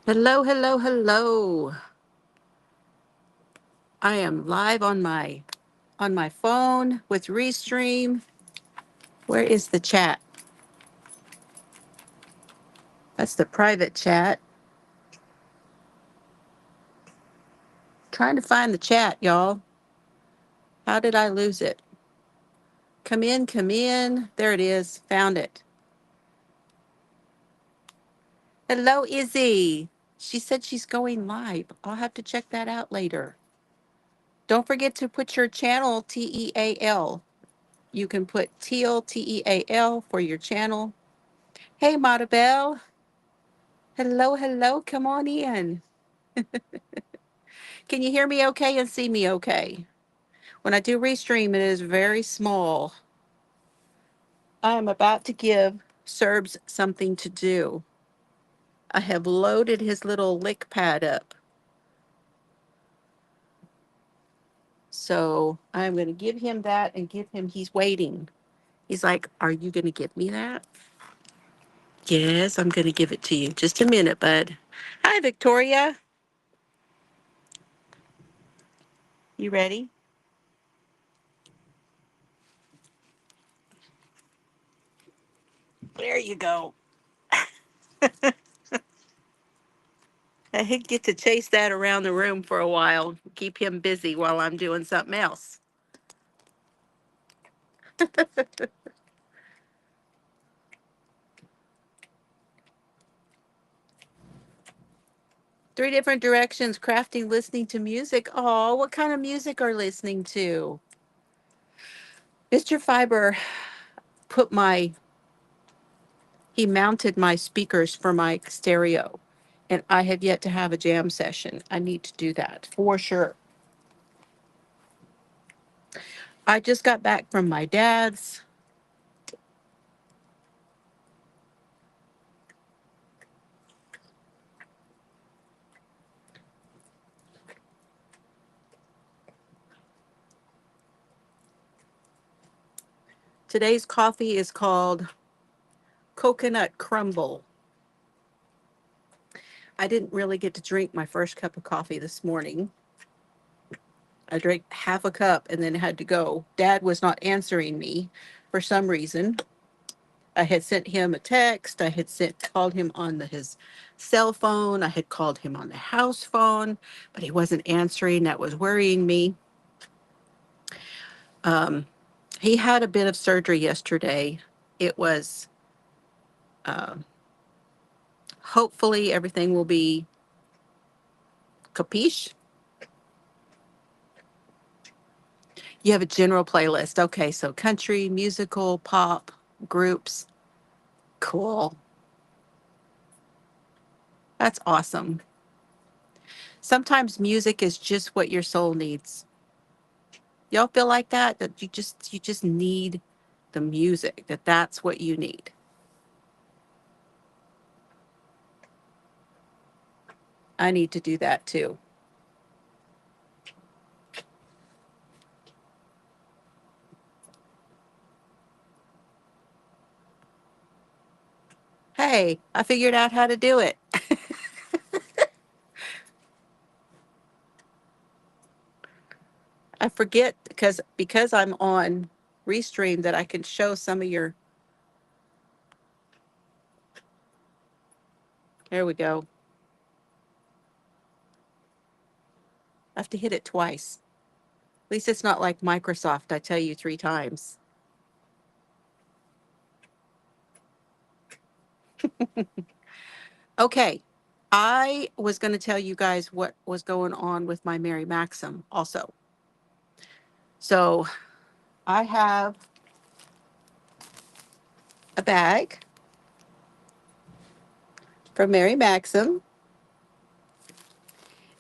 Hello, hello, hello. I am live on my phone with Restream. Where is the chat? That's the private chat. Trying to find the chat, y'all. How did I lose it? Come in, come in. There it is. Found it. Hello, Izzy. She said she's going live. I'll have to check that out later. Don't forget to put your channel TEAL. You can put teal TEAL for your channel. Hey, Maribel. Hello, hello. Come on in. Can you hear me okay and see me okay? When I do restream, it is very small. I am about to give Serbs something to do. I have loaded his little lick pad up. So I'm going to give him that and give him, he's waiting. He's like, are you going to give me that? Yes, I'm going to give it to you. Just a minute, bud. Hi, Victoria. You ready? There you go. I get to chase that around the room for a while, keep him busy while I'm doing something else. Three different directions, crafting, listening to music. Oh, what kind of music are listening to? Mr. Fiber put he mounted my speakers for my stereo, and I have yet to have a jam session. I need to do that for sure. I just got back from my dad's. Today's coffee is called Coconut Crumble. I didn't really get to drink my first cup of coffee this morning. I drank half a cup and then had to go. Dad was not answering me for some reason. I had sent him a text. I had called him on his cell phone. I had called him on the house phone, but he wasn't answering. That was worrying me. Um, he had a bit of surgery yesterday. It was, um, hopefully everything will be capiche. You have a general playlist. Okay, so country, musical, pop, groups. Cool. That's awesome. Sometimes music is just what your soul needs. Y'all feel like that? That you just need the music, that's what you need. I need to do that too. Hey, I figured out how to do it. I forget because I'm on Restream that I can show some of your. There we go. I have to hit it twice. At least it's not like Microsoft. I tell you 3 times. Okay. I was going to tell you guys what was going on with my Mary Maxim also. So I have a bag from Mary Maxim,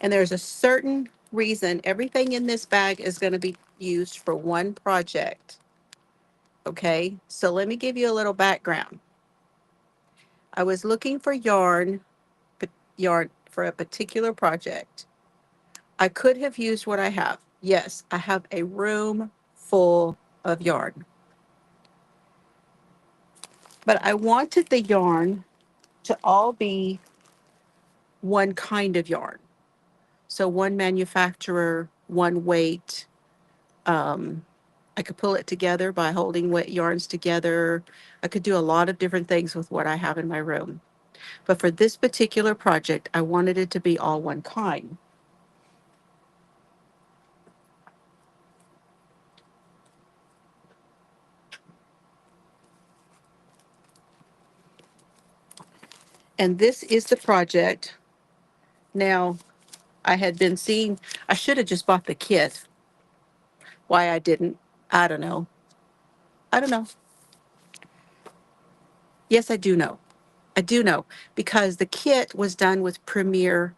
and there's a certain reason everything in this bag is going to be used for one project. Okay, so let me give you a little background. I was looking for yarn for a particular project. I could have used what I have. Yes, I have a room full of yarn, but I wanted the yarn to all be one kind of yarn. So one manufacturer, one weight. I could pull it together by holding wet yarns together. I could do a lot of different things with what I have in my room. But for this particular project, I wanted it to be all one kind. And this is the project. Now, I had been seeing, I should have just bought the kit. Why I didn't, I don't know. I don't know. Yes, I do know. I do know because the kit was done with Premier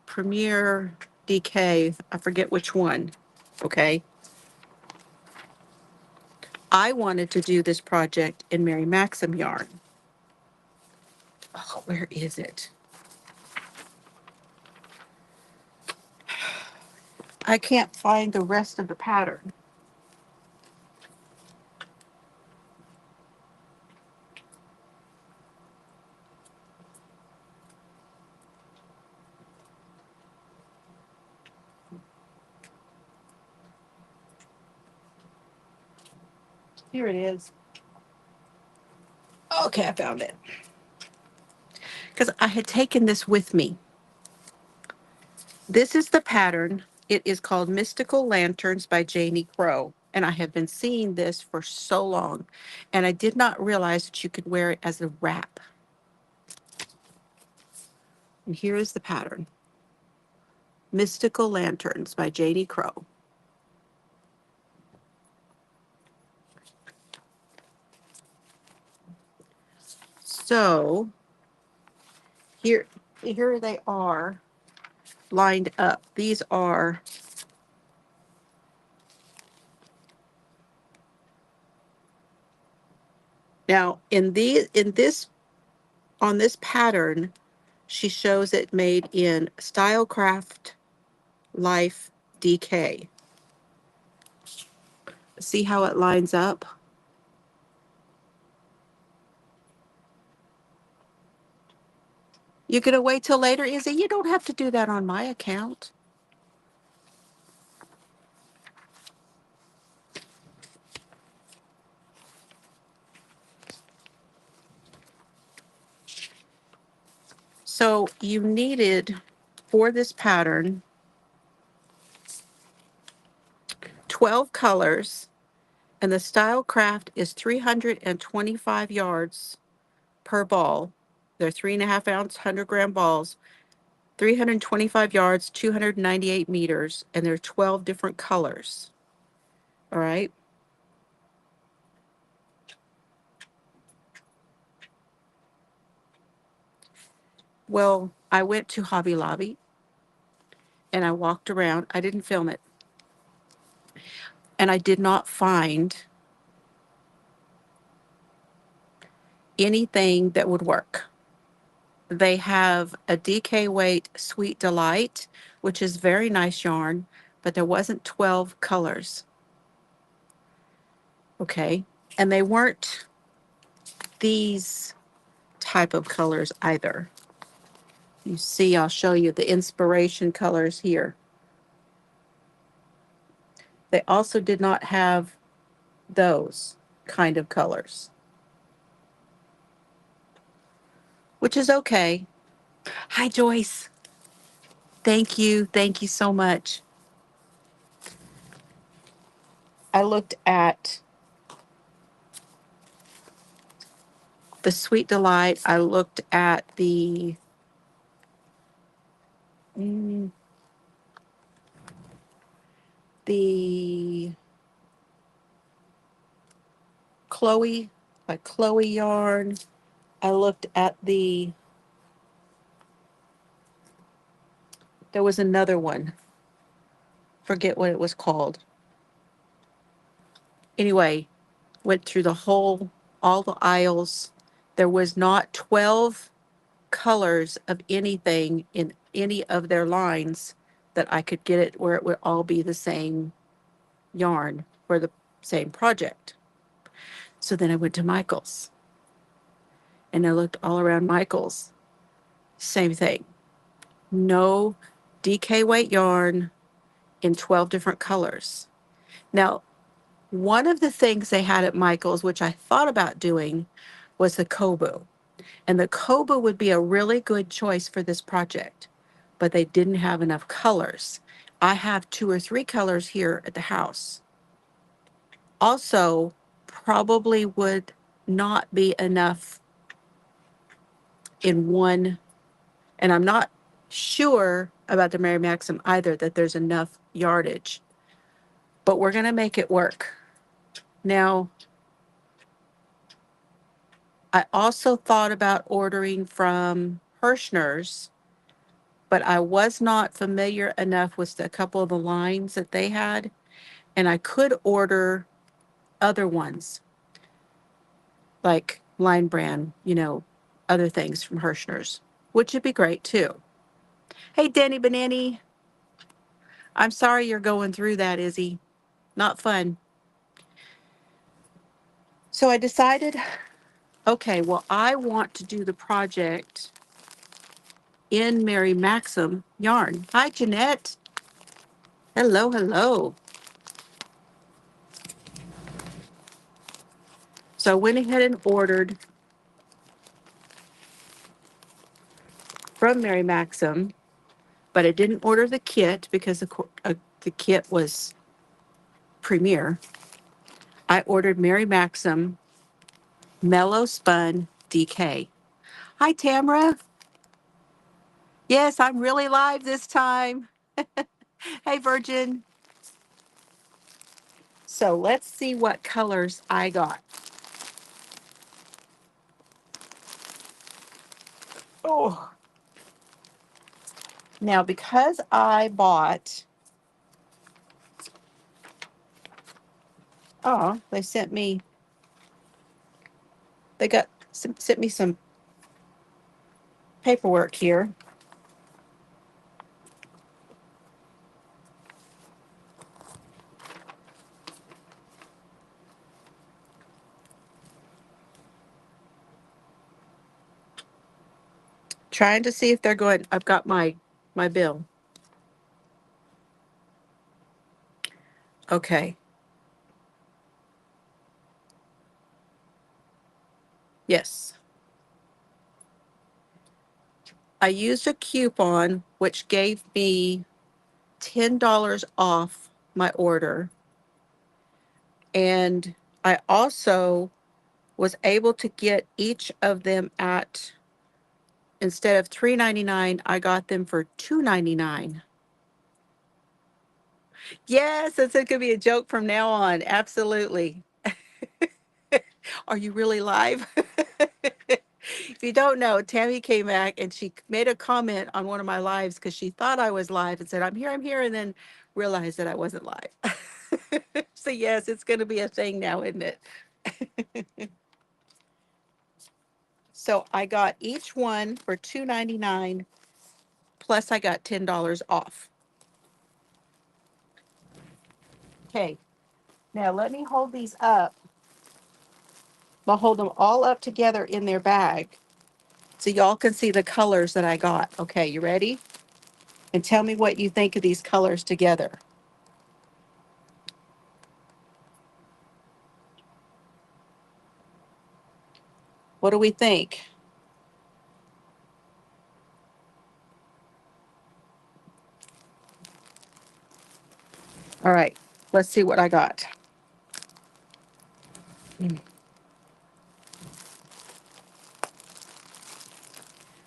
DK. I forget which one. Okay. I wanted to do this project in Mary Maxim yarn. Oh, where is it? I can't find the rest of the pattern. Here it is. Okay, I found it. Because I had taken this with me. This is the pattern. It is called Mystical Lanterns by Janie Crow. And I have been seeing this for so long. And I did not realize that you could wear it as a wrap. And here is the pattern. Mystical Lanterns by Janie Crow. So here they are lined up. These are now on this pattern, she shows it made in Stylecraft Life DK. See how it lines up? You're gonna wait till later, Izzy? You don't have to do that on my account. So you needed, for this pattern, 12 colors, and the Stylecraft is 325 yards per ball. They're 3.5 ounce, 100-gram balls, 325 yards, 298 meters, and they're 12 different colors. All right. Well, I went to Hobby Lobby and I walked around. I didn't film it. And I did not find anything that would work. They have a DK weight Sweet Delight, which is very nice yarn, but there wasn't 12 colors. Okay. And they weren't these type of colors either. You see, I'll show you the inspiration colors here. They also did not have those kind of colors, which is okay. Hi, Joyce. Thank you. Thank you so much. I looked at the Sweet Delight. I looked at the the Chloe, like Chloe yarn. I looked at there was another one. Forget what it was called. Anyway, went through all the aisles. There was not 12 colors of anything in any of their lines that I could get it where it would all be the same yarn for the same project. So then I went to Michael's And I looked all around Michael's. Same thing. No DK weight yarn in 12 different colors. Now, one of the things they had at Michael's, which I thought about doing, was the Kobu. And the Kobu would be a really good choice for this project, but they didn't have enough colors. I have 2 or 3 colors here at the house. Also, probably would not be enough in one, and I'm not sure about the Mary Maxim either, that there's enough yardage, but we're going to make it work. Now, I also thought about ordering from Hirschner's, but I was not familiar enough with a couple of the lines that they had, and I could order other ones, like line brand, other things from Hirschner's, which would be great too. Hey, Danny Banani, I'm sorry you're going through that, Izzy. Not fun. So I decided, okay, well, I want to do the project in Mary Maxim yarn. Hi, Jeanette. Hello, hello. So I went ahead and ordered from Mary Maxim, but I didn't order the kit because the kit was Premier. I ordered Mary Maxim Mellow Spun DK. Hi, Tamara. Yes, I'm really live this time. Hey, Virgin. So let's see what colors I got. Oh. Now, because I bought, they sent me some paperwork here. Trying to see if they're going, I've got my bill. Okay. Yes. I used a coupon which gave me $10 off my order. And I also was able to get each of them at, instead of $3.99, I got them for $2.99. Yes, it's going to be a joke from now on. Absolutely. Are you really live? If you don't know, Tammy came back and she made a comment on one of my lives because she thought I was live and said, I'm here, and then realized that I wasn't live. So yes, it's going to be a thing now, isn't it? So I got each one for $2.99, plus I got $10 off. Okay, now let me hold these up. I'll hold them all up together in their bag so y'all can see the colors that I got. Okay, you ready? And tell me what you think of these colors together. What do we think? All right, let's see what I got. I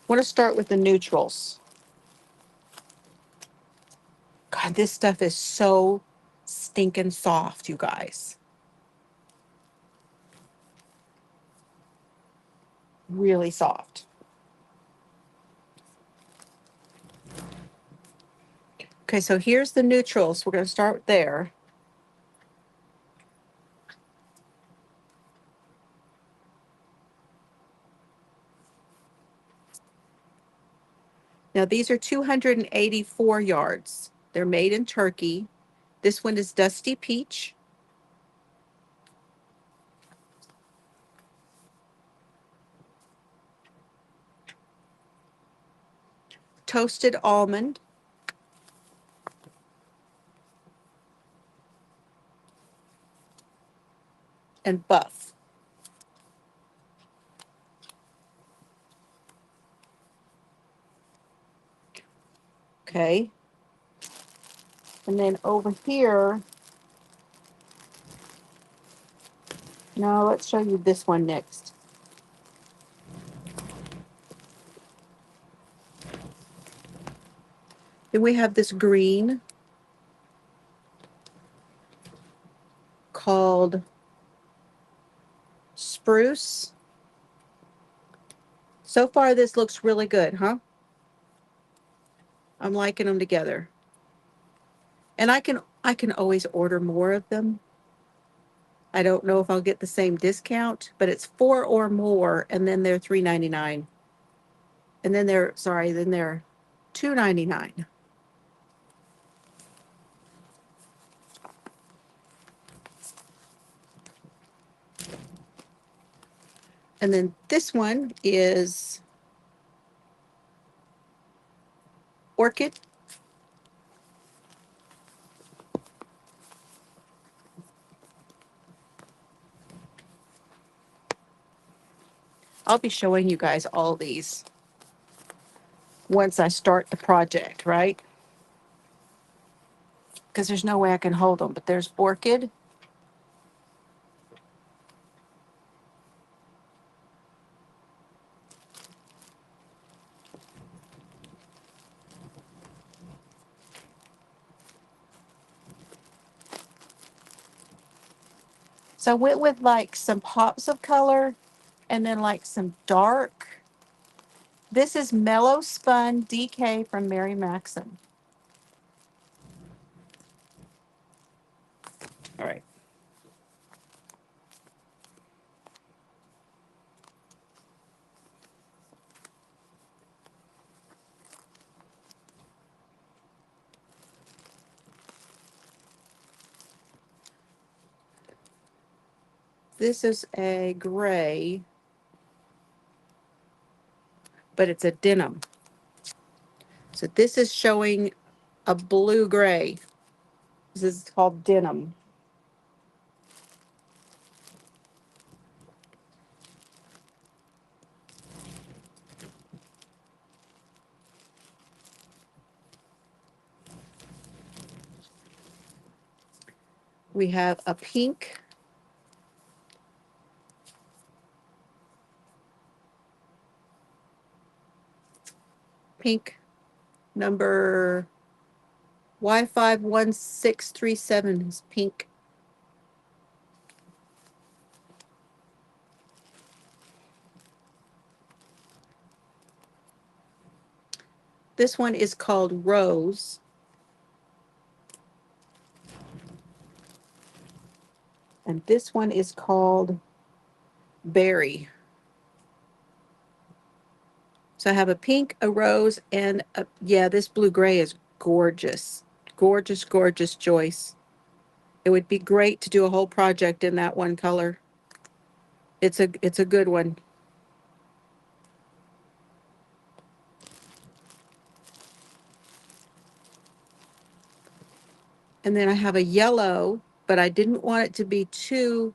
want to start with the neutrals. God, this stuff is so stinking soft, you guys. Really soft. Okay, so here's the neutrals. We're going to start there. Now, these are 284 yards. They're made in Turkey. This one is Dusty Peach. toasted almond. And buff. Okay. And then over here, no, let's show you this one next. Then we have this green called spruce. So far, this looks really good, huh? I'm liking them together. And I can always order more of them. I don't know if I'll get the same discount, but it's 4 or more, and then they're $3.99. And then they're $2.99. And then this one is orchid. I'll be showing you guys all these once I start the project, right? Because there's no way I can hold them, but there's orchid. So I went with like some pops of color and then like some dark. This is Mellow Spun DK from Mary Maxim. All right. This is a gray, but it's a denim. So this is showing a blue gray. This is called denim. We have a pink. Pink number Y51637 is pink. This one is called Rose. And this one is called Berry. So I have a pink, a rose, and yeah, this blue gray is gorgeous. Gorgeous, gorgeous, Joyce. It would be great to do a whole project in that one color. It's a good one. And then I have a yellow, but I didn't want it to be too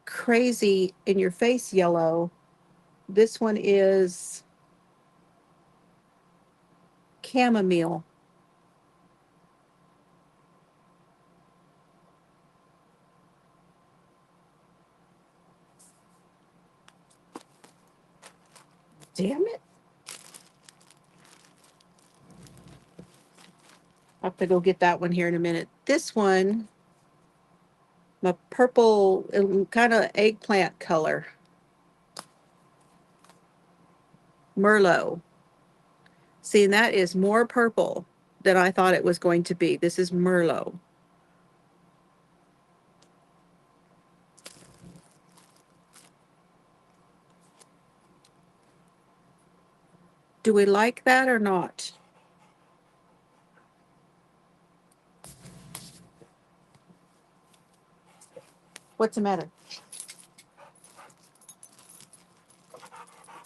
crazy in your face yellow. This one is chamomile. Damn it. I have to go get that one here in a minute. This one, my purple, kind of eggplant color. Merlot. See, and that is more purple than I thought it was going to be. This is Merlot. Do we like that or not? What's the matter?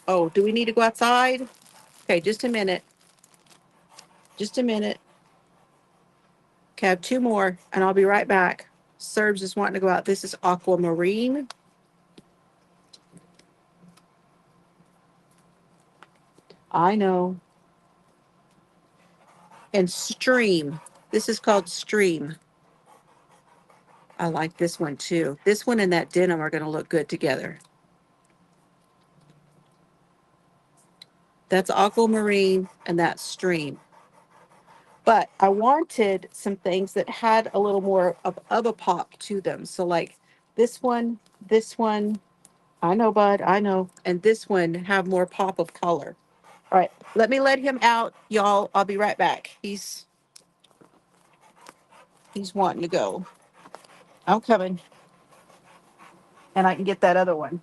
Oh, do we need to go outside? Okay, just a minute. Just a minute. Okay, I have two more, and I'll be right back. Serbs is wanting to go out. This is aquamarine. I know. And stream. This is called stream. I like this one too. This one and that denim are going to look good together. That's aquamarine and that's stream. But I wanted some things that had a little more of a pop to them. So like this one, I know, bud, I know. And this one have more pop of color. All right, let me let him out, y'all. I'll be right back. He's wanting to go. I'm coming. And I can get that other one.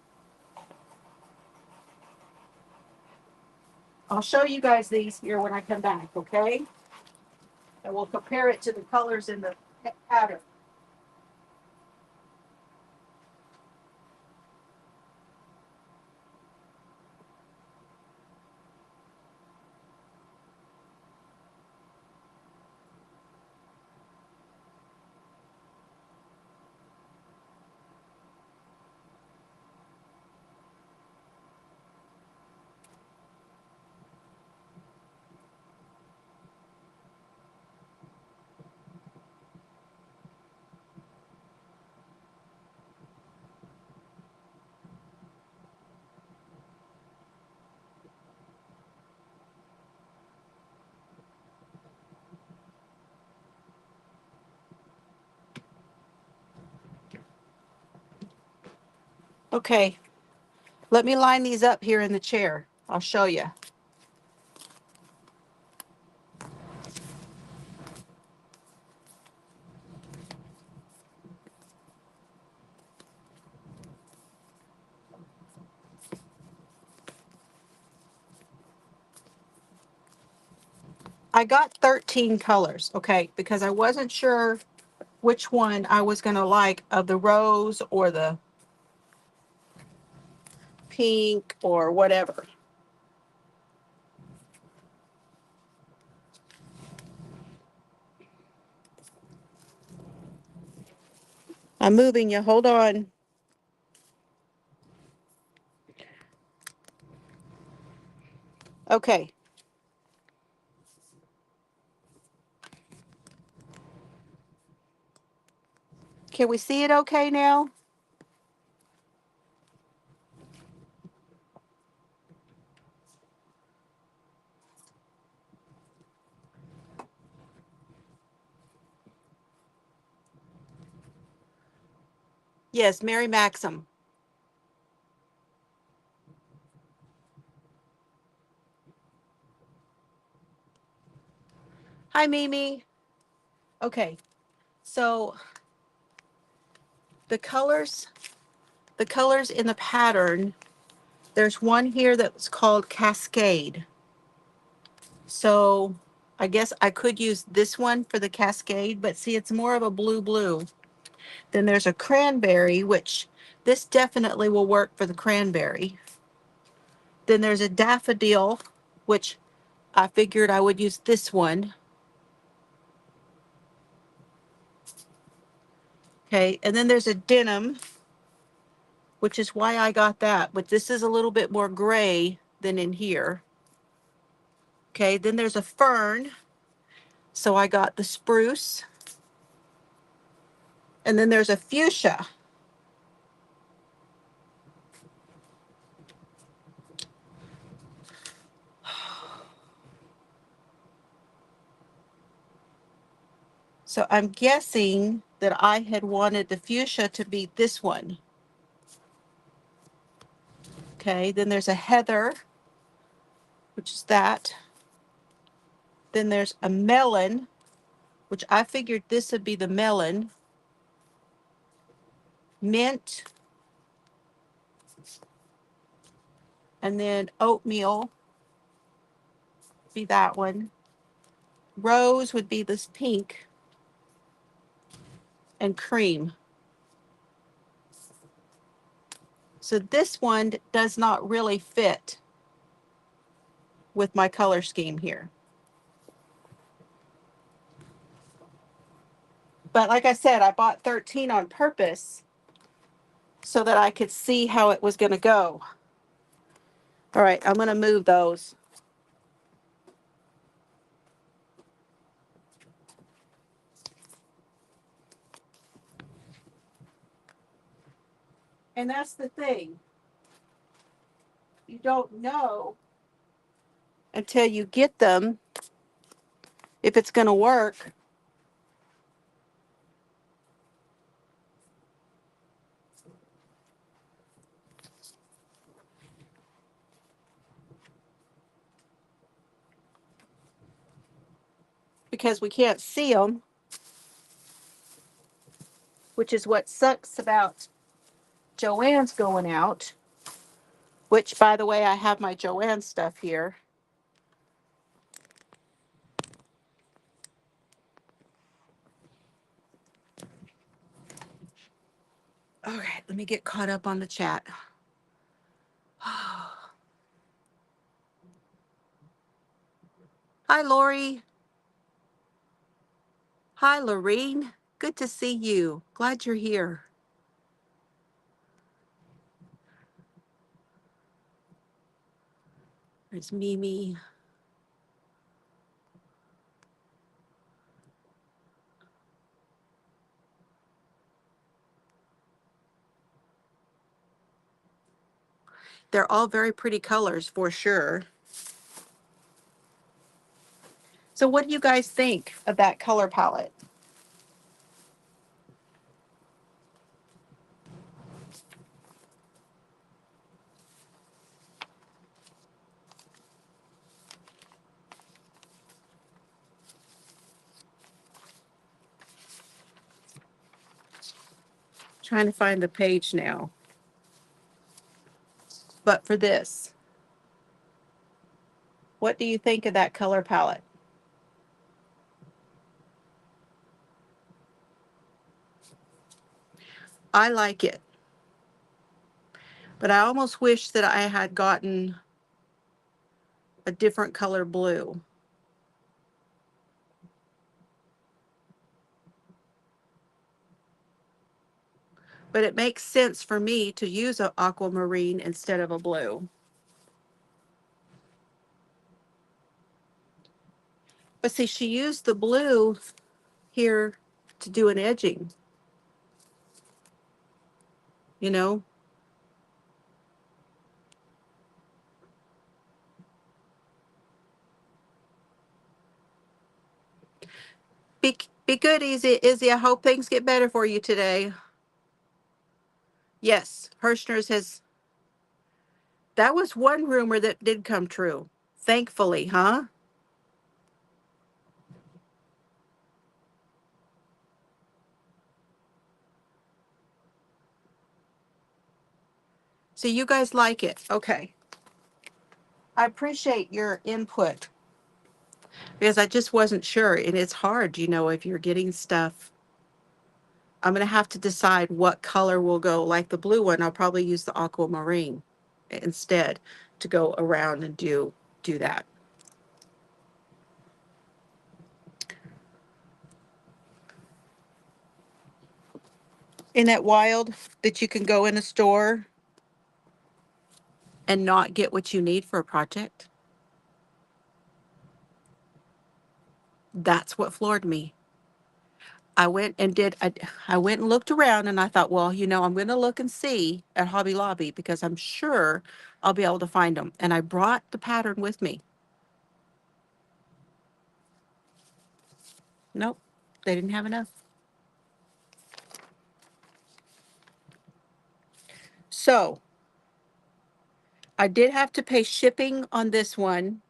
I'll show you guys these here when I come back, okay? And we'll compare it to the colors in the pattern. Okay, let me line these up here in the chair. I'll show you. I got 13 colors, okay, because I wasn't sure which one I was going to like of the rose or the pink or whatever. I'm moving you. Hold on. Okay. Can we see it okay now? Yes, Mary Maxim. Hi, Mimi. Okay, so the colors, in the pattern, there's one here that's called Cascade. So I guess I could use this one for the Cascade, but see, it's more of a blue. Then there's a cranberry, which this definitely will work for the cranberry. Then there's a daffodil, which I figured I would use this one. Okay, and then there's a denim, which is why I got that, but this is a little bit more gray than in here. Okay, then there's a fern, so I got the spruce. And then there's a fuchsia. So I'm guessing that I had wanted the fuchsia to be this one. Okay, then there's a heather, which is that. Then there's a melon, which I figured this would be the melon. Mint. And then oatmeal, be that one. Rose would be this pink. And cream. So this one does not really fit with my color scheme here. But like I said, I bought 13 on purpose so that I could see how it was going to go. All right, I'm going to move those. And that's the thing. You don't know until you get them if it's going to work. Because we can't see them, which is what sucks about Joann's going out, which, by the way, I have my Joann stuff here. All right, let me get caught up on the chat. Hi, Lori. Hi, Lorene. Good to see you. Glad you're here. There's Mimi. They're all very pretty colors for sure. So what do you guys think of that color palette? Trying to find the page now. But for this, what do you think of that color palette? I like it. But I almost wish that I had gotten a different color blue. But it makes sense for me to use an aquamarine instead of a blue. But see, she used the blue here to do an edging, you know? Be good, Izzy. I hope things get better for you today. Yes, Hirschner's has. That was one rumor that did come true. Thankfully, huh? So you guys like it. Okay. I appreciate your input because I just wasn't sure. And it's hard, if you're getting stuff. I'm going to have to decide what color will go. Like the blue one, I'll probably use the aquamarine instead to go around and do that. Isn't that wild that you can go in a store and not get what you need for a project? That's what floored me. I went and I went and looked around and I thought, well, I'm going to look and see at Hobby Lobby because I'm sure I'll be able to find them. And I brought the pattern with me. Nope, they didn't have enough. So I did have to pay shipping on this one.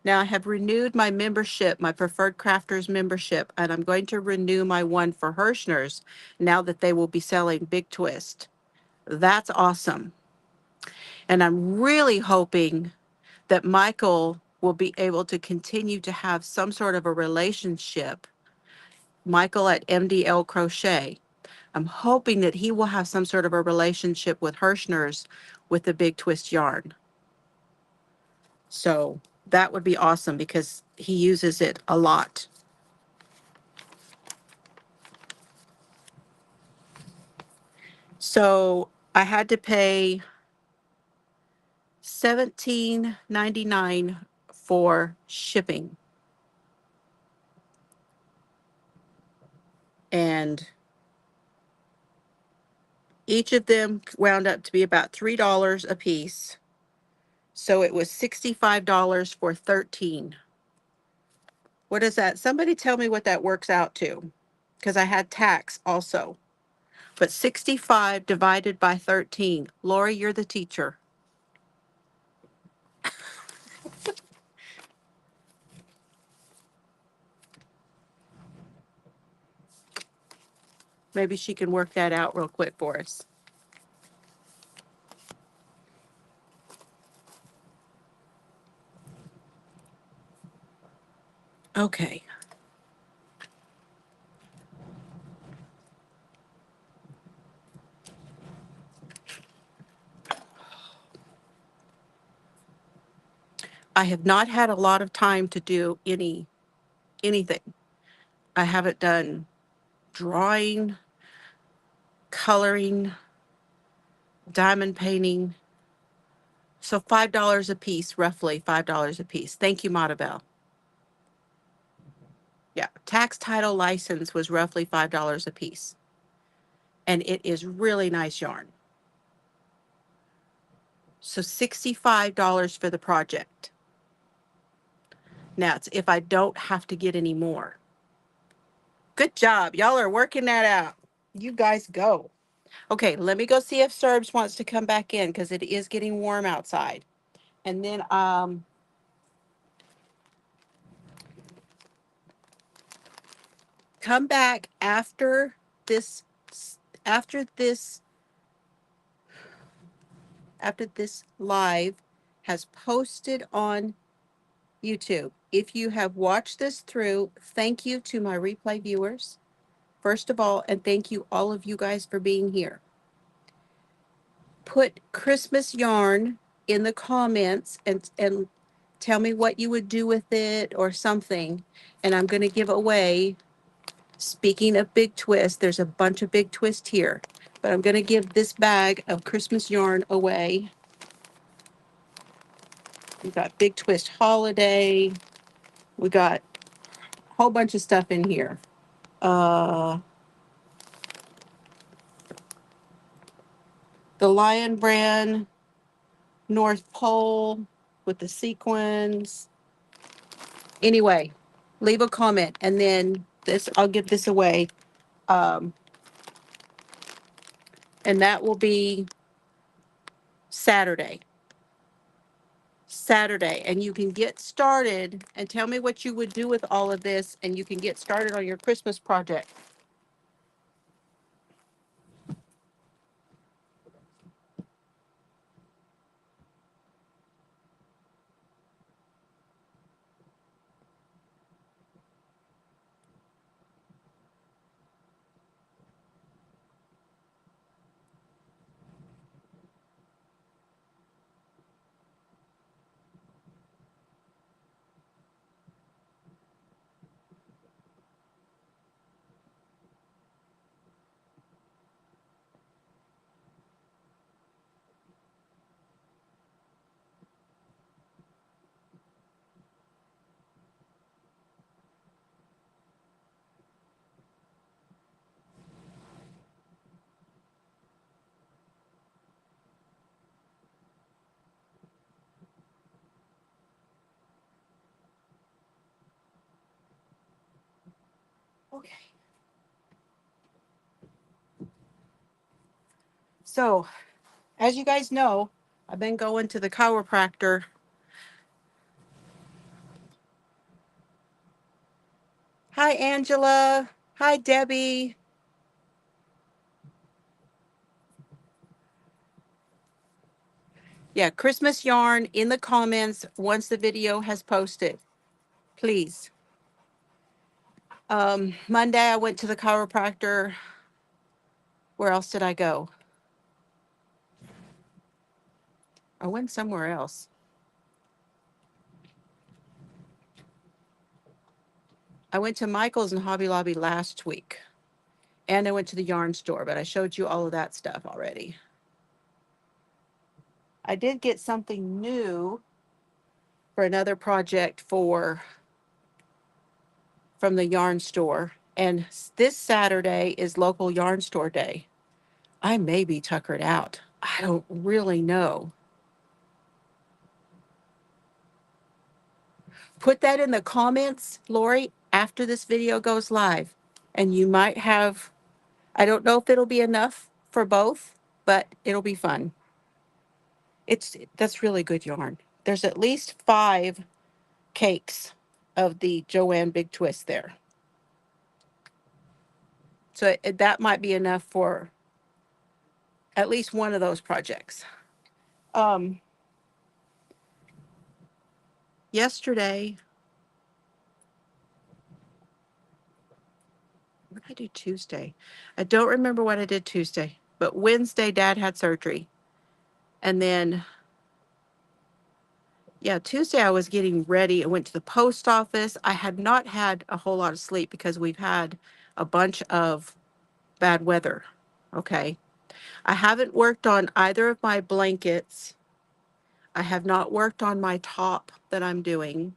Now I have renewed my membership, my Preferred Crafters membership, and I'm going to renew my one for Hirschner's now that they will be selling Big Twist. That's awesome. And I'm really hoping that Michael will be able to continue to have some sort of a relationship. Michael at MDL Crochet. I'm hoping that he will have some sort of a relationship with Hirschner's with the Big Twist yarn. So that would be awesome because he uses it a lot. So I had to pay $17.99 for shipping. And each of them wound up to be about $3 a piece. So it was $65 for 13. What is that? Somebody tell me what that works out to, because I had tax also. But 65 divided by 13. Lori, you're the teacher. Maybe she can work that out real quick for us. Okay. I have not had a lot of time to do anything. I haven't done drawing, coloring, diamond painting. So $5 a piece, roughly $5 a piece. Thank you, Montabelle. Yeah, tax title license was roughly $5 a piece. And it is really nice yarn. So $65 for the project. Now it's if I don't have to get any more. Good job. Y'all are working that out. You guys go. Okay, let me go see if Serbs wants to come back in because it is getting warm outside. And then come back this after this after this live has posted on YouTube. If you have watched this through, thank you to my replay viewers, first of all, and thank you all of you guys for being here. Put Christmas yarn in the comments and tell me what you would do with it or something. And I'm going to give away, speaking of Big Twist, there's a bunch of Big Twist here, but I'm going to give this bag of Christmas yarn away. We got Big Twist Holiday. We got a whole bunch of stuff in here. The Lion Brand, North Pole with the sequins. Anyway, leave a comment and then I'll give this away. And that will be Saturday. And you can get started and tell me what you would do with all of this and you can get started on your Christmas project. Okay. So, as you guys know, I've been going to the chiropractor. Hi, Angela. Hi, Debbie. Yeah, Christmas yarn in the comments once the video has posted, please. Monday, I went to the chiropractor. Where else did I go? I went somewhere else. I went to Michael's and Hobby Lobby last week. And I went to the yarn store, but I showed you all of that stuff already. I did get something new for another project from the yarn store. And this Saturday is local yarn store day. I may be tuckered out. I don't really know. Put that in the comments, Lori, after this video goes live. And you might have, I don't know if it'll be enough for both, but it'll be fun. That's really good yarn. There's at least 5 cakes of the Joann Big Twist there. So that might be enough for at least one of those projects. Yesterday, what did I do Tuesday? I don't remember what I did Tuesday, but Wednesday, Dad had surgery. And then, yeah, Tuesday I was getting ready. I went to the post office. I had not had a whole lot of sleep because we've had a bunch of bad weather. Okay. I haven't worked on either of my blankets. I have not worked on my top that I'm doing.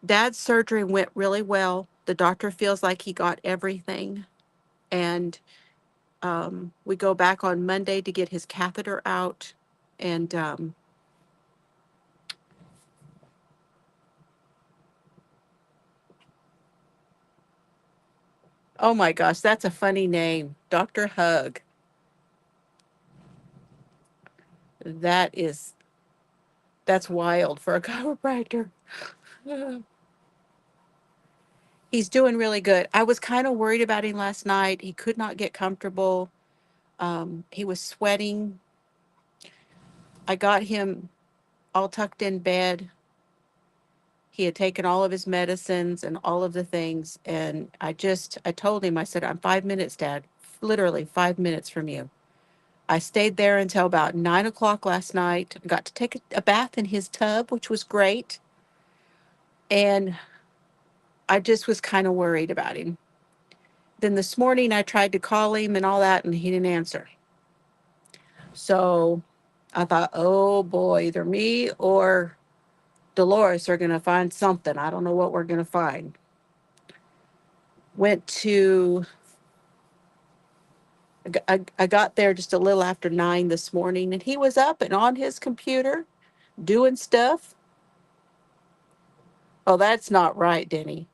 Dad's surgery went really well. The doctor feels like he got everything. And we go back on Monday to get his catheter out. And oh my gosh, that's a funny name. Dr. Hug. That's wild for a chiropractor. He's doing really good. I was kind of worried about him last night. He could not get comfortable. He was sweating. I got him all tucked in bed. He had taken all of his medicines and all of the things. And I told him, I said, I'm 5 minutes, Dad, literally 5 minutes from you. I stayed there until about 9 o'clock last night. I got to take a bath in his tub, which was great. And I just was kind of worried about him. Then this morning I tried to call him and all that, and he didn't answer. So I thought, oh boy, either me or Dolores are going to find something. I don't know what we're going to find. I got there just a little after 9 this morning, and he was up and on his computer doing stuff. Oh, that's not right, Denny.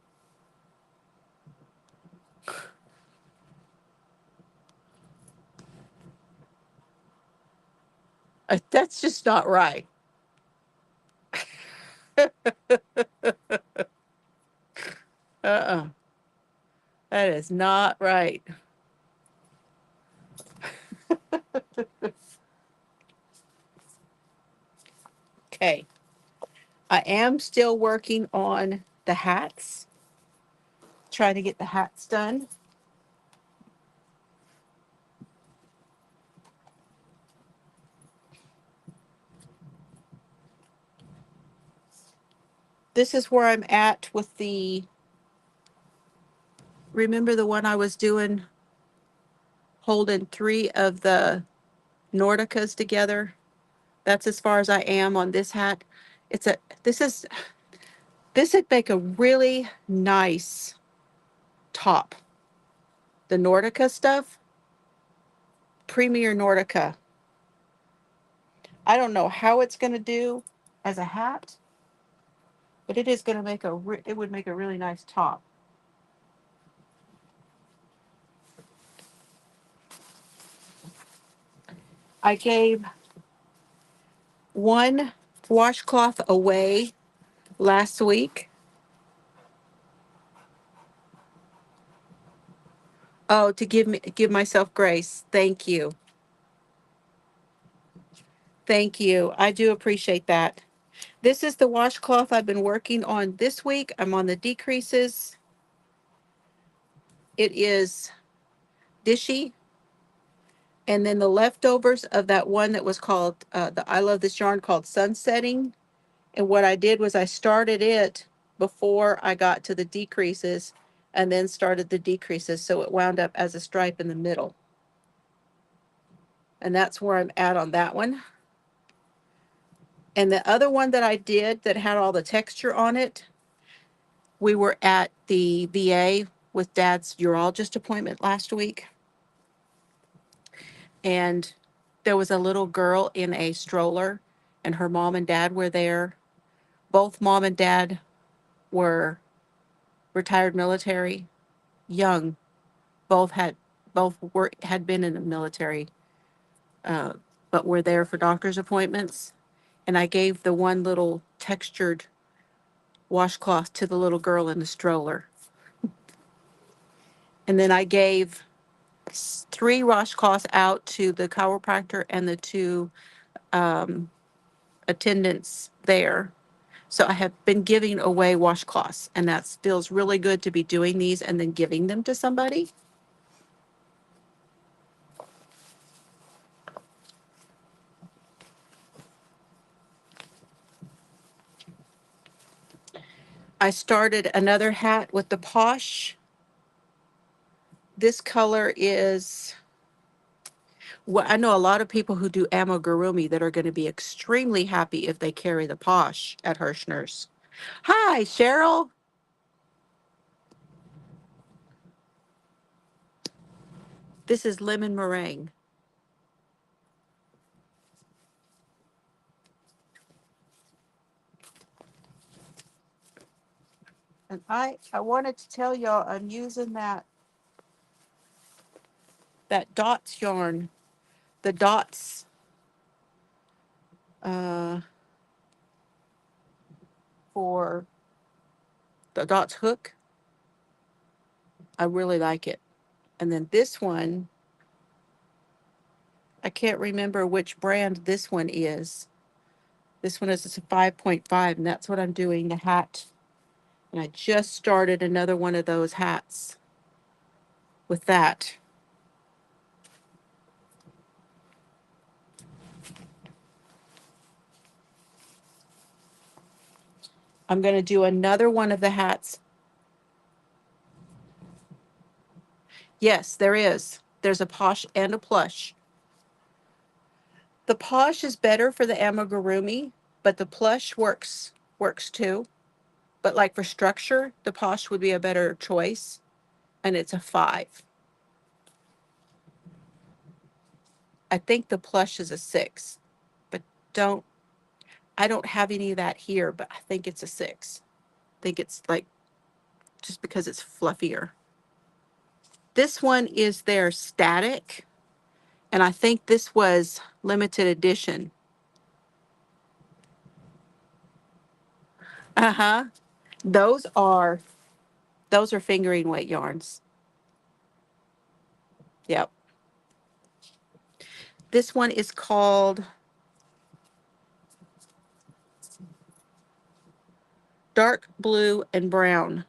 That's just not right. Uh-uh. That is not right. Okay. I am still working on the hats, trying to get the hats done. This is where I'm at with remember the one I was doing, holding 3 of the Nordicas together? That's as far as I am on this hat. This would make a really nice top. The Nordica stuff, Premier Nordica. I don't know how it's going to do as a hat, but it is going to it would make a really nice top. I gave one washcloth away last week. Oh, to give myself grace. Thank you. Thank you. I do appreciate that. This is the washcloth I've been working on this week. I'm on the decreases. It is dishy. And then the leftovers of that one that was called, I love this yarn, called Sunsetting. And what I did was I started it before I got to the decreases. and then started the decreases, so it wound up as a stripe in the middle. And that's where I'm at on that one. And the other one that I did that had all the texture on it, we were at the VA with Dad's urologist appointment last week. And there was a little girl in a stroller, and her mom and dad were there. Both mom and dad were retired military, young. Both had been in the military, uh, but were there for doctor's appointments. And I gave the one little textured washcloth to the little girl in the stroller. And then I gave 3 washcloths out to the chiropractor and the 2 um, attendants there. So I have been giving away washcloths, and that feels really good to be doing these and then giving them to somebody. I started another hat with the Posh. This color is, well, I know a lot of people who do amigurumi that are going to be extremely happy if they carry the Posh at Hirschner's. Hi, Cheryl. This is lemon meringue. And I wanted to tell y'all I'm using that dots yarn, the dots uh, for the dots hook. I really like it. And then this one, I can't remember which brand this one is. This one is a 5.5, and that's what I'm doing the hat. And I just started another one of those hats with that. I'm going to do another one of the hats. Yes, there is. There's a Posh and a Plush. The Posh is better for the amigurumi, but the Plush works too. But like for structure, the Posh would be a better choice, and it's a 5. I think the Plush is a 6, but don't I don't have any of that here, but I think it's a 6. I think it's like just because it's fluffier. This one is their static, and I think this was limited edition. Uh-huh. Those are fingering weight yarns. Yep. This one is called Dark Blue and Brown.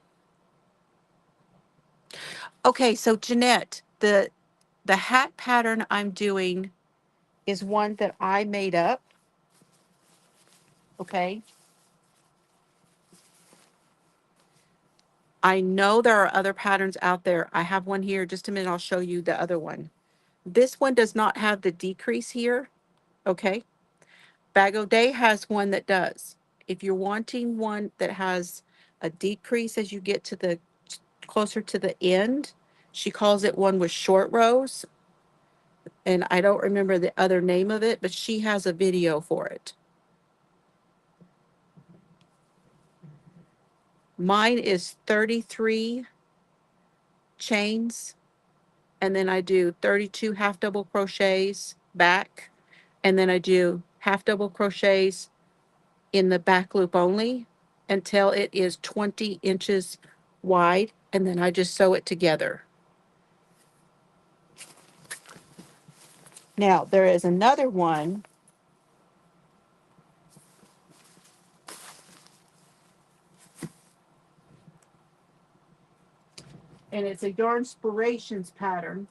Okay, so Jeanette, the hat pattern I'm doing is one that I made up. Okay. I know there are other patterns out there. I have one here. Just a minute, I'll show you the other one. This one does not have the decrease here. Okay. Bag O' Day has one that does. If you're wanting one that has a decrease as you get to the closer to the end, she calls it one with short rows. And I don't remember the other name of it, but she has a video for it. Mine is 33 chains, and then I do 32 half double crochets back, and then I do half double crochets in the back loop only until it is 20 inches wide, and then I just sew it together. Now, there is another one. And it's a Yarnspirations pattern.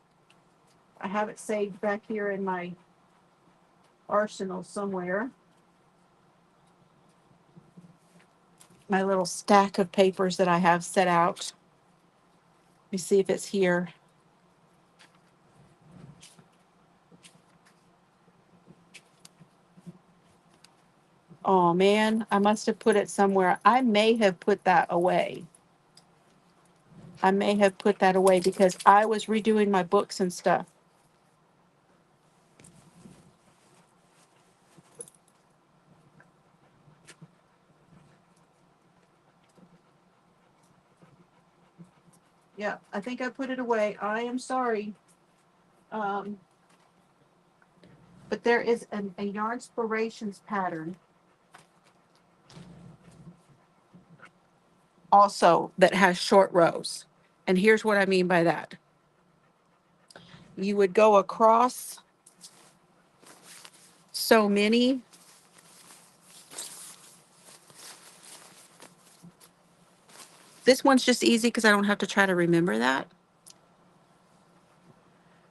I have it saved back here in my arsenal somewhere. My little stack of papers that I have set out. me see if it's here. Oh man, I must have put it somewhere. I may have put that away. I may have put that away because I was redoing my books and stuff. Yeah, I think I put it away. I am sorry. Um, but there is a yarn inspirations pattern also that has short rows. And here's what I mean by that. You would go across so many. This one's just easy because I don't have to try to remember that.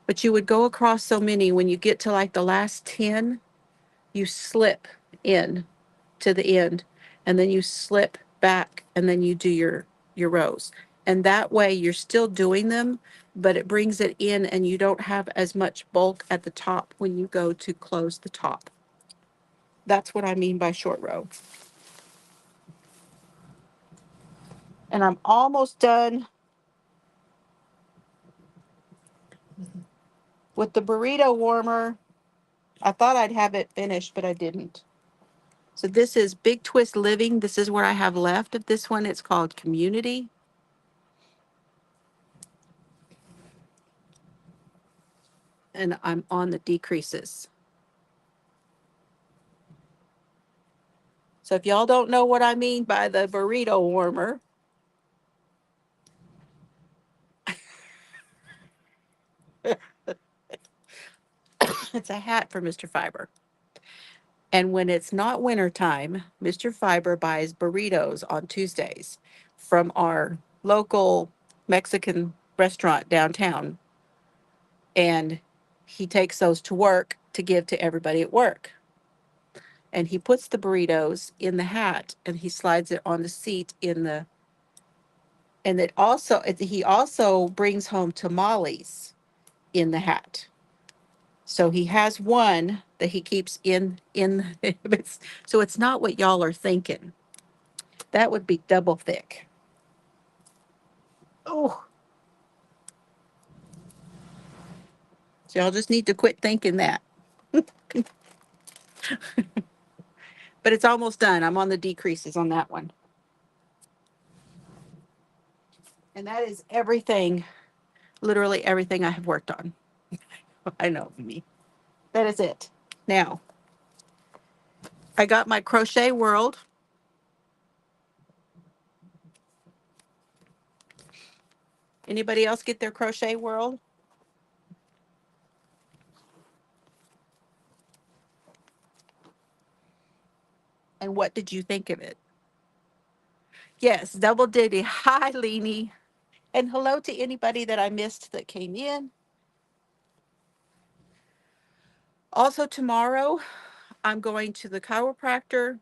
But you would go across so many, when you get to like the last 10, you slip in to the end, and then you slip back, and then you do your rows. And that way you're still doing them, but it brings it in and you don't have as much bulk at the top when you go to close the top. That's what I mean by short row. And I'm almost done with the burrito warmer. I thought I'd have it finished, but I didn't. So this is Big Twist Living. This is what I have left of this one. It's called Community. And I'm on the decreases. So if y'all don't know what I mean by the burrito warmer, it's a hat for Mr. Fiber. And when it's not wintertime, Mr. Fiber buys burritos on Tuesdays from our local Mexican restaurant downtown. And he takes those to work to give to everybody at work. And he puts the burritos in the hat and he slides it on the seat in the, and he also brings home tamales in the hat. So he has one that he keeps in so it's not what y'all are thinking. That would be double thick. Oh, so y'all just need to quit thinking that. But it's almost done. I'm on the decreases on that one. And that is everything, literally everything I have worked on. I know me. That is it. Now, I got my Crochet World. Anybody else get their Crochet World? And what did you think of it? Yes, double diddy. Hi, Leanie. And hello to anybody that I missed that came in. Also, tomorrow, I'm going to the chiropractor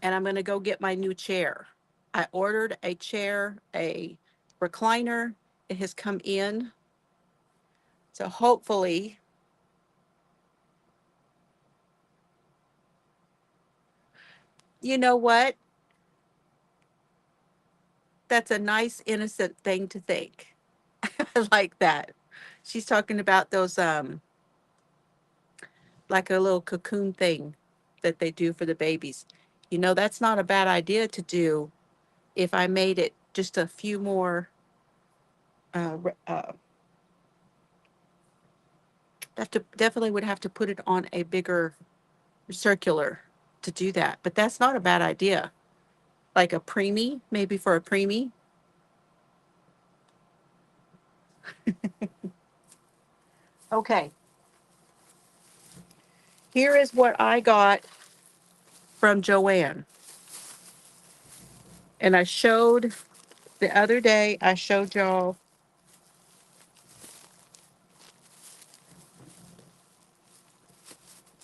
and I'm going to go get my new chair. I ordered a chair, a recliner. It has come in. So hopefully, you know what? That's a nice, innocent thing to think. I like that. She's talking about those, like a little cocoon thing that they do for the babies. You know, that's not a bad idea to do if I made it just a few more, definitely would have to put it on a bigger circular to do that. But that's not a bad idea. Like a preemie, maybe for a preemie. Okay. Here is what I got from Joann. And I showed the other day, I showed y'all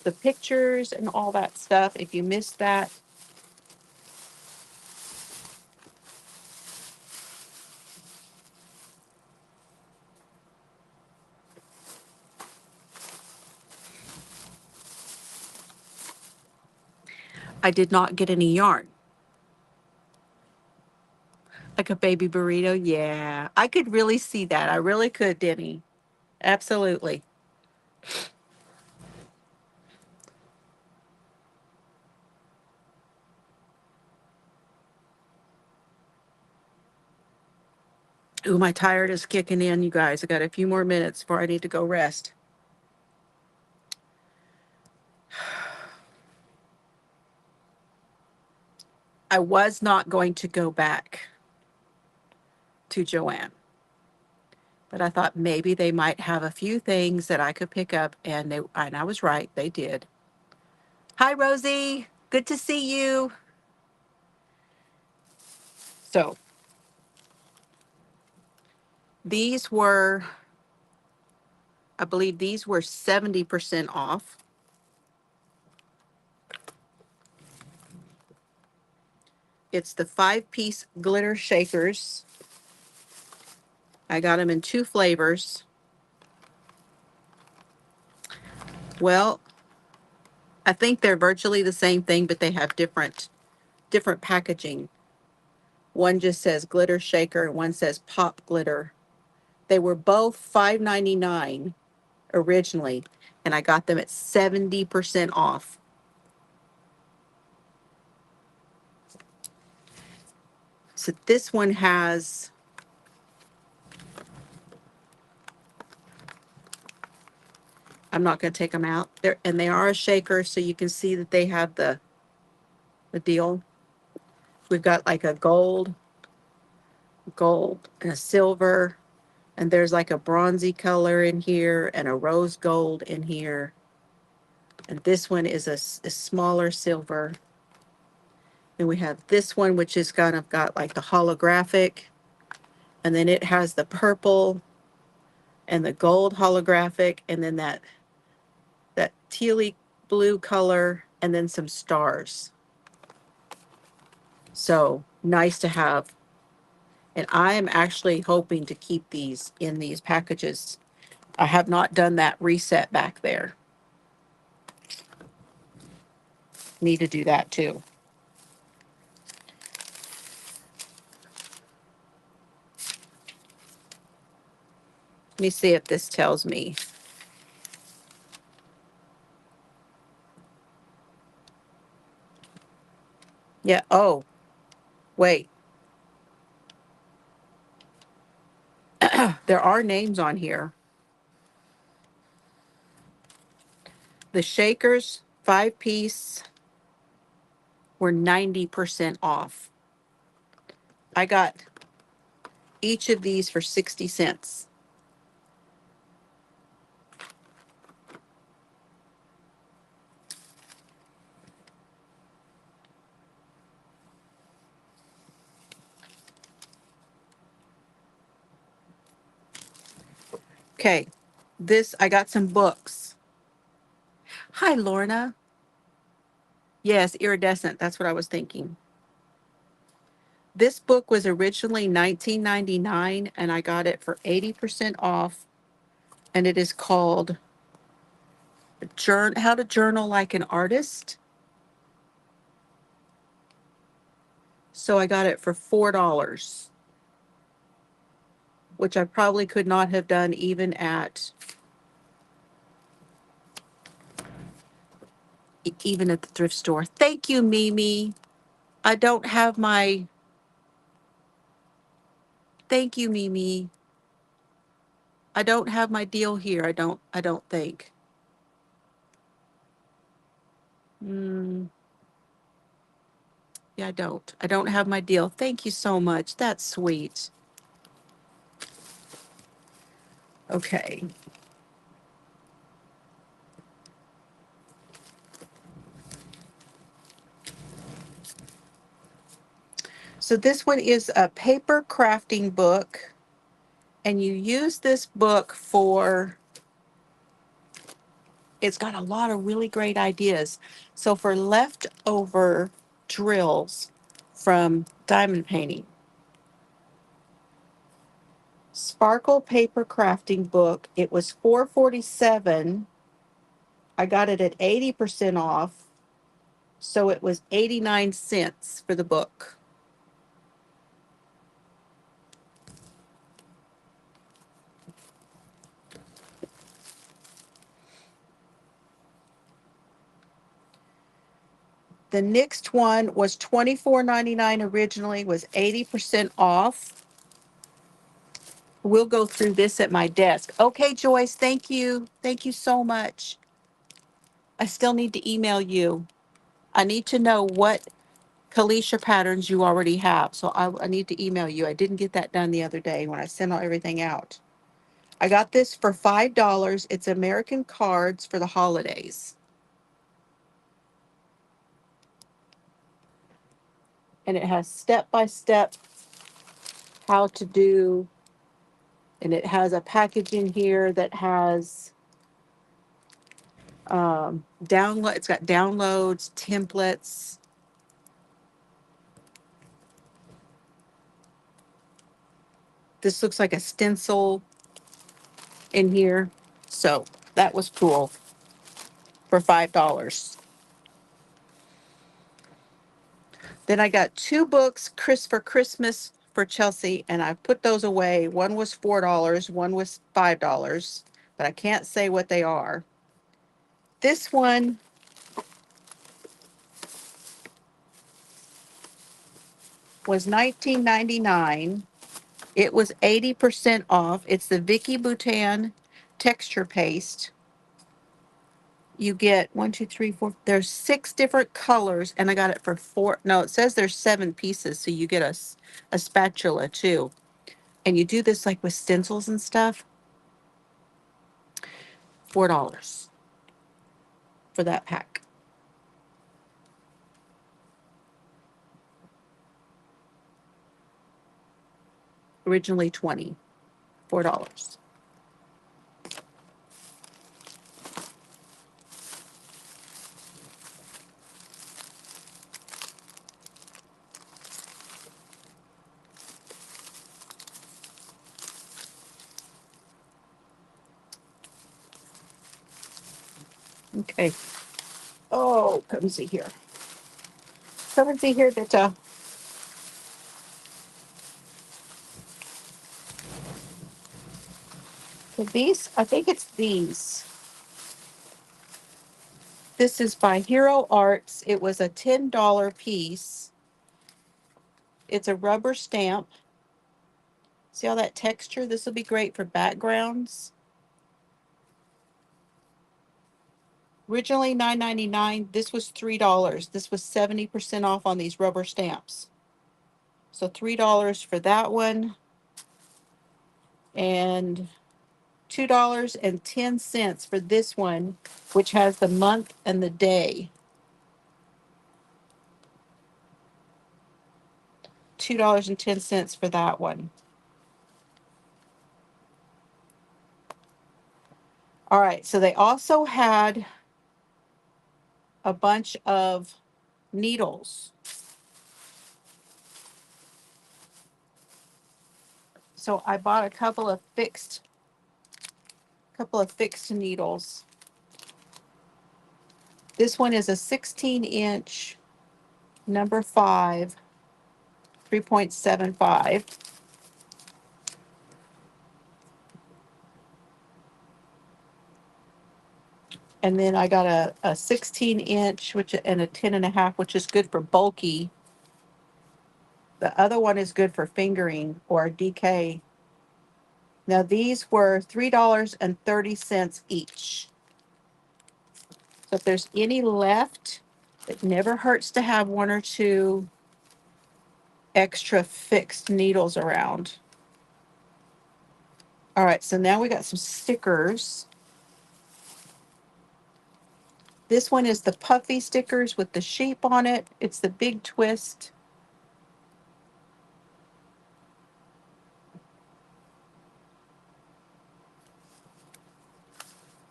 the pictures and all that stuff. If you missed that, I did not get any yarn. Like a baby burrito? Yeah. I could really see that. I really could, Denny. Absolutely. Ooh, my tired is kicking in, you guys. I got a few more minutes before I need to go rest. I was not going to go back to Joann, but I thought maybe they might have a few things that I could pick up, and I was right, they did. Hi, Rosie. Good to see you. So these were, I believe these were 70% off. It's the 5-piece glitter shakers. I got them in 2 flavors. Well, I think they're virtually the same thing, but they have different packaging. One just says glitter shaker and one says pop glitter. They were both $5.99 originally, and I got them at 70% off. So this one has, I'm not going to take them out. And they are a shaker, so you can see that they have the deal. We've got like a gold, and a silver, and there's like a bronzy color in here and a rose gold in here. And this one is a smaller silver. And we have this one, which is kind of got like the holographic, and then it has the purple and the gold holographic, and then that tealy blue color, and then some stars. So nice to have. And I am actually hoping to keep these in these packages. I have not done that reset back there. Need to do that too. Let me see if this tells me. Yeah, oh, wait. There are names on here. The shakers, 5-piece, were 90% off. I got each of these for 60 cents. Okay, I got some books. Hi, Lorna. Yes, iridescent. That's what I was thinking. This book was originally $19.99, and I got it for 80% off. And it is called How to Journal Like an Artist. So I got it for $4, which I probably could not have done even at the thrift store. Thank you, Mimi. I don't have my, thank you, Mimi. I don't have my deal here. I don't think. Mm, yeah, I don't. I don't have my deal. Thank you so much. That's sweet. Okay. So this one is a paper crafting book, and you use this book it's got a lot of really great ideas. So for leftover drills from diamond painting. Sparkle paper crafting book. It was $4.47. I got it at 80% off. So it was 89 cents for the book. The next one was $24.99 originally, was 80% off. We'll go through this at my desk. Okay, Joyce, thank you. Thank you so much. I still need to email you. I need to know what Kalisha patterns you already have. So I need to email you. I didn't get that done the other day when I sent everything out. I got this for $5. It's American cards for the holidays. And it has step-by-step how to do, and it has a package in here that has download. It's got downloads, templates. This looks like a stencil in here. So that was cool for $5. Then I got two books, for Christmas for Chelsea, and I put those away. One was $4, one was $5, but I can't say what they are. This one was $19.99. It was 80% off. It's the Vicky Boutin texture paste. You get one, two, three, four. There's 6 different colors, and I got it for 4. No, it says there's 7 pieces, so you get a spatula too. And you do this like with stencils and stuff. $4 for that pack. Originally 20, $4. Okay. Oh, come see here. Come and see here that these, I think it's these. This is by Hero Arts. It was a $10 piece. It's a rubber stamp. See all that texture? This will be great for backgrounds. Originally $9.99. This was $3. This was 70% off on these rubber stamps. So $3 for that one. And $2.10 for this one, which has the month and the day. $2.10 for that one. All right, so they also had a bunch of needles. So I bought a couple of fixed needles. This one is a 16-inch number 5, 3.75. And then I got a 16-inch, and a 10.5, which is good for bulky. The other one is good for fingering or DK. Now these were $3.30 each. So if there's any left, it never hurts to have 1 or 2 extra fixed needles around. All right, so now we got some stickers. This one is the puffy stickers with the sheep on it. It's the big twist.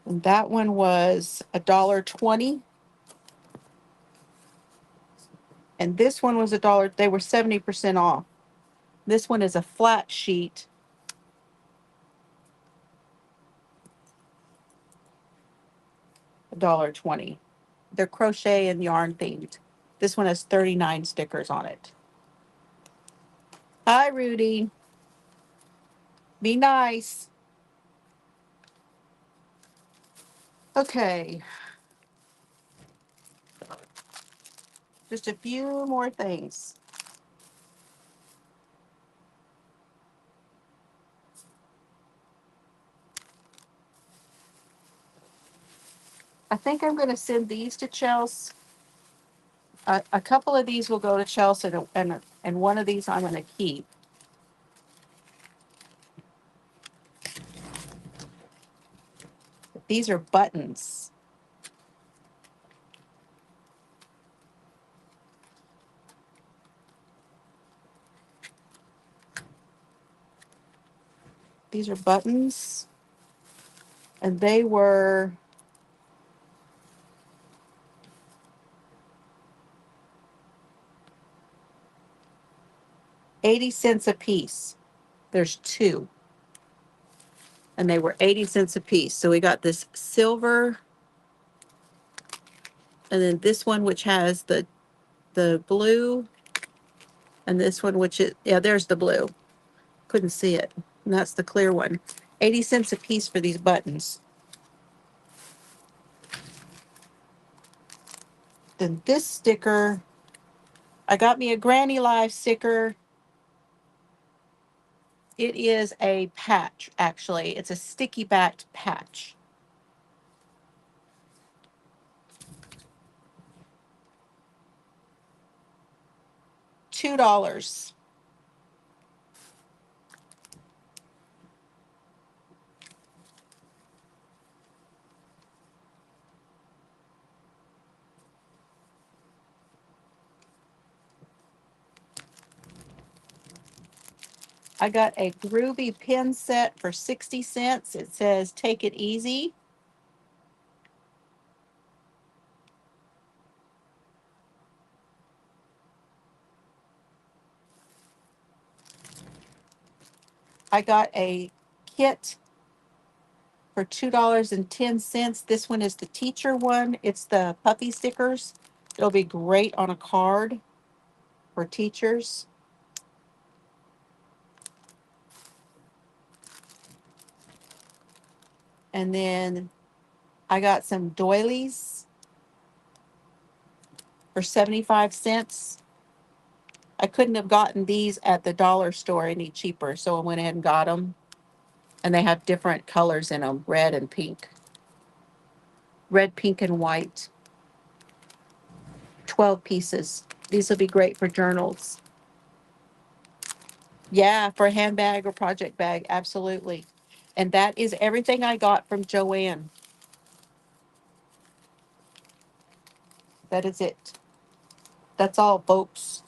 And that one was $1.20. And this one was $1. They were 70% off. This one is a flat sheet. $1.20. they're crochet and yarn themed. This one has 39 stickers on it. Hi, Rudy. Be nice. Okay. Just a few more things. I think I'm going to send these to Chelsea. A couple of these will go to Chelsea, and one of these I'm going to keep. These are buttons. These are buttons, and they were 80 cents a piece. There's two, and they were 80 cents a piece. So we got this silver, and then this one which has the blue, and this one which is, yeah, there's the blue. Couldn't see it. And that's the clear one. 80 cents a piece for these buttons. Then this sticker, I got me a Granny Live sticker. It is a patch, actually. It's a sticky backed patch. $2. I got a Groovy pin set for 60 cents. It says, "Take it easy." I got a kit for $2.10. This one is the teacher one. It's the puppy stickers. It'll be great on a card for teachers. And then I got some doilies for 75 cents. I couldn't have gotten these at the dollar store any cheaper, so I went ahead and got them. And they have different colors in them, red and pink. Red, pink, and white. 12 pieces. These will be great for journals. Yeah, for a handbag or project bag, absolutely. And that is everything I got from Joann. That is it. That's all, folks.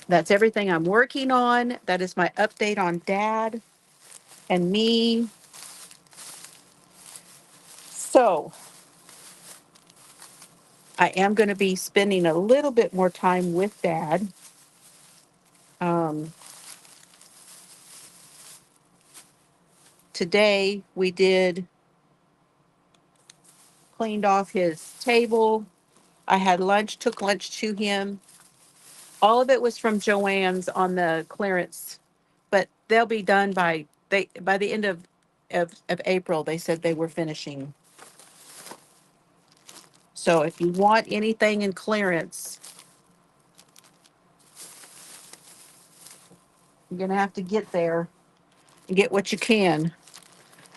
That's everything I'm working on. That is my update on Dad and me. So I am going to be spending a little bit more time with Dad. Um, Today we cleaned off his table. I had lunch, took lunch to him. All of it was from Joann's on the clearance, but they'll be done by the end of April. They said they were finishing. So if you want anything in clearance, you're gonna have to get there and get what you can.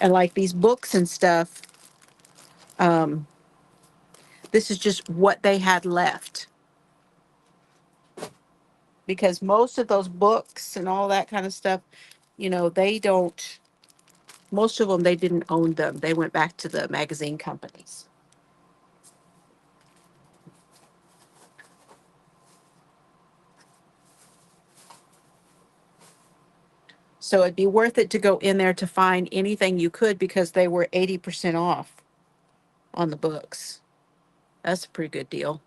And like these books and stuff, um, this is just what they had left. Because most of those books and all that kind of stuff, they don't, most of them, they didn't own them. They went back to the magazine companies. So it'd be worth it to go in there to find anything you could because they were 80% off on the books. That's a pretty good deal.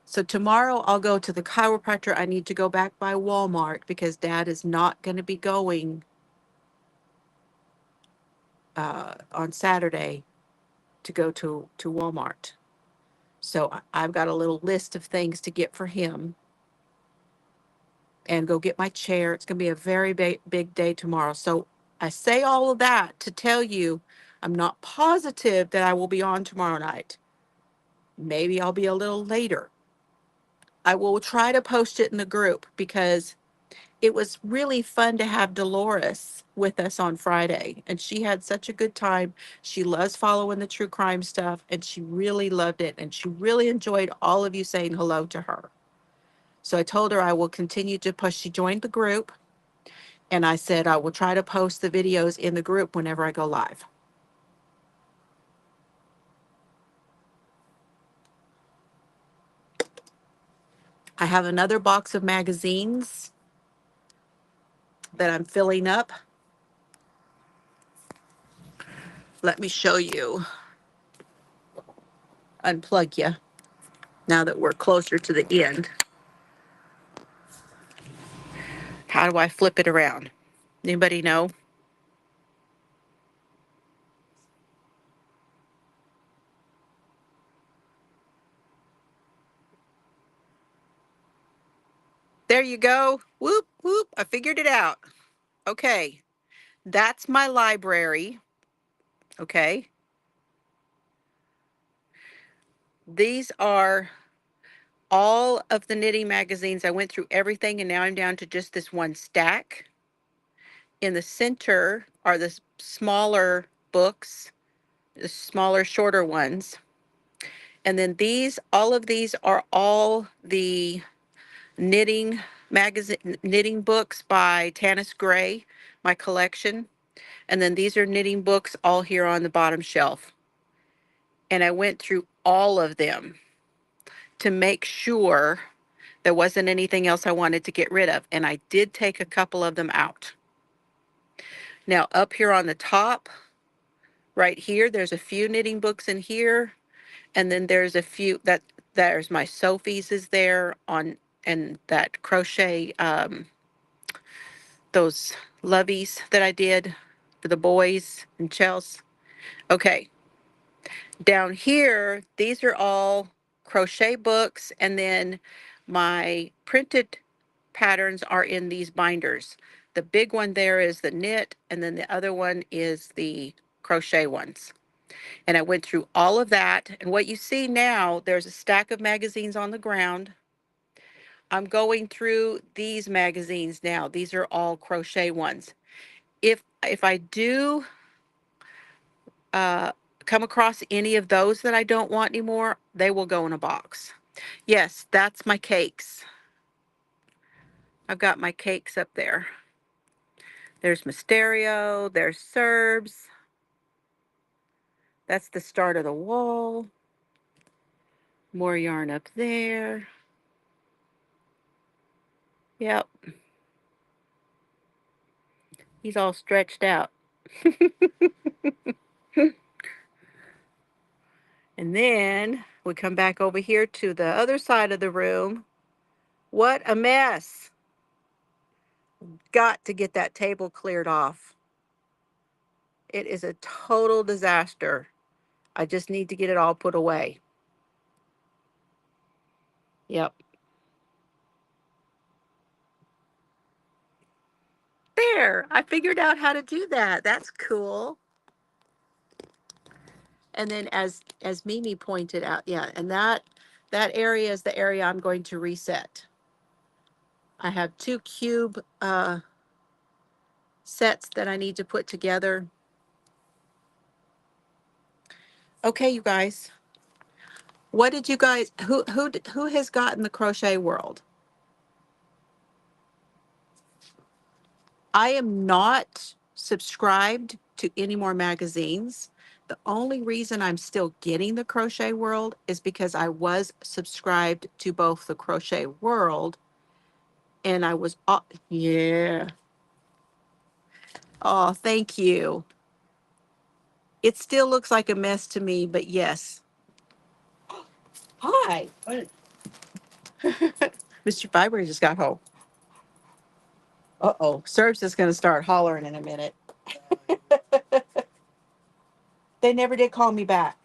So tomorrow I'll go to the chiropractor. I need to go back by Walmart because Dad is not going to be going on Saturday to go to Walmart. So I've got a little list of things to get for him and go get my chair. It's going to be a very big day tomorrow. So I say all of that to tell you I'm not positive that I will be on tomorrow night. Maybe I'll be a little later. I will try to post it in the group because it was really fun to have Dolores with us on Friday. And she had such a good time. She loves following the true crime stuff and she really loved it. And she really enjoyed all of you saying hello to her. So I told her I will continue to post. She joined the group and I said I will try to post the videos in the group whenever I go live. I have another box of magazines that I'm filling up. Let me show you. Unplug you now that we're closer to the end. How do I flip it around? Anybody know? There you go. Whoop, whoop. I figured it out. Okay. That's my library. Okay. These are all of the knitting magazines. I went through everything and now I'm down to just this one stack. In the center are the smaller books, the smaller, shorter ones. And then all of these are all the knitting knitting books by Tanis Gray, my collection. And then these are knitting books all here on the bottom shelf. And I went through all of them to make sure there wasn't anything else I wanted to get rid of. And I did take a couple of them out. Now up here on the top, right here, there's a few knitting books in here. And then there's a few there's my Sophie's is there on, and that crochet, those loveys that I did for the boys and Chelsea. Okay. Down here, these are all crochet books, and then my printed patterns are in these binders. The big one there is the knit, and then the other one is the crochet ones. And I went through all of that, and what you see now, there's a stack of magazines on the ground. I'm going through these magazines now. These are all crochet ones. If I do come across any of those that I don't want anymore, they will go in a box. Yes, that's my cakes. I've got my cakes up there. There's Mysterio, there's Serbs. That's the start of the wall. More yarn up there. Yep. He's all stretched out. And then we come back over here to the other side of the room. What a mess. Got to get that table cleared off. It is a total disaster. I just need to get it all put away. Yep. There, I figured out how to do that. That's cool. And then as Mimi pointed out, yeah, and that area is the area I'm going to reset. I have 2 cube sets that I need to put together. Okay, you guys. What did you guys, who has gotten the Crochet World? I am not subscribed to any more magazines. The only reason I'm still getting the Crochet World is because I was subscribed to both the Crochet World and I was, yeah. Oh, thank you. It still looks like a mess to me, but yes. Hi. Mr. Fiber just got home. Uh-oh. Serb's just going to start hollering in a minute. They never did call me back.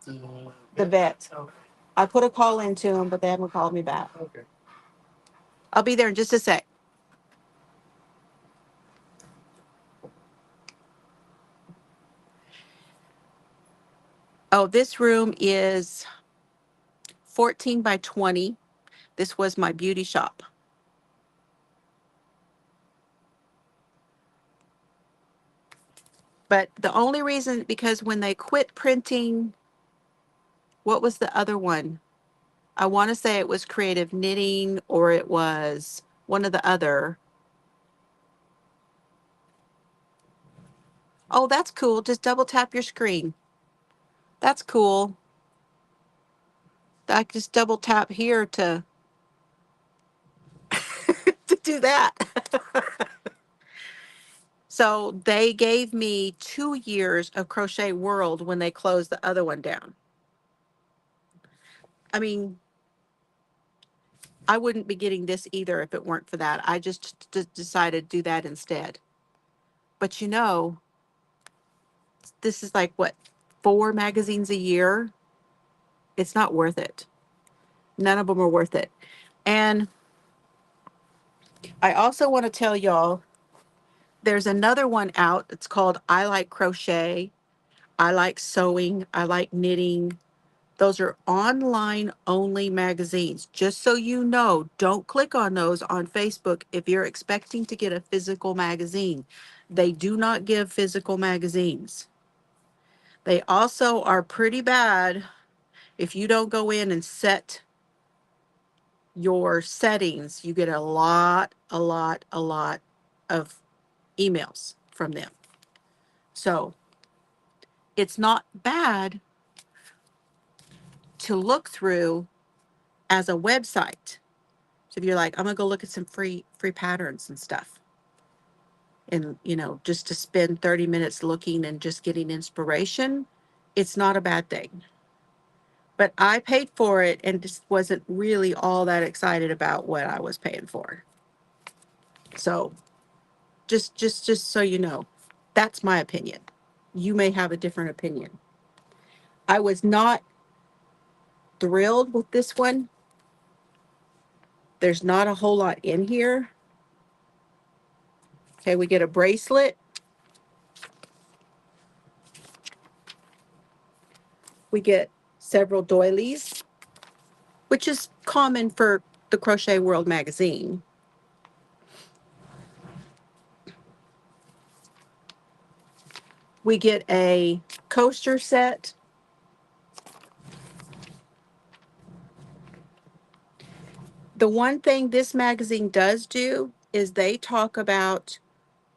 The vet. Okay. I put a call into them, but they haven't called me back. Okay. I'll be there in just a sec. Oh, this room is 14 by 20. This was my beauty shop. But the only reason, because when they quit printing, what was the other one? I want to say it was creative knitting, or it was one of the other. Oh, that's cool. Just double tap your screen. That's cool. I just double tap here to to do that. So they gave me 2 years of Crochet World when they closed the other one down. I mean, I wouldn't be getting this either if it weren't for that. I just decided to do that instead. But you know, this is like what, 4 magazines a year? It's not worth it. None of them are worth it. And I also want to tell y'all, there's another one out. It's called I Like Crochet. I Like Sewing. I Like Knitting. Those are online only magazines. Just so you know, don't click on those on Facebook if you're expecting to get a physical magazine. They do not give physical magazines. They also are pretty bad if you don't go in and set your settings. You get a lot of emails from them. So it's not bad to look through as a website. So if you're like, I'm gonna go look at some free patterns and stuff, and you know, just to spend 30 minutes looking and just getting inspiration, it's not a bad thing. But I paid for it and just wasn't really all that excited about what I was paying for. So just so you know, that's my opinion. You may have a different opinion. I was not thrilled with this one. There's not a whole lot in here. Okay, we get a bracelet. We get several doilies, which is common for the Crochet World magazine. We get a coaster set. The one thing this magazine does do is they talk about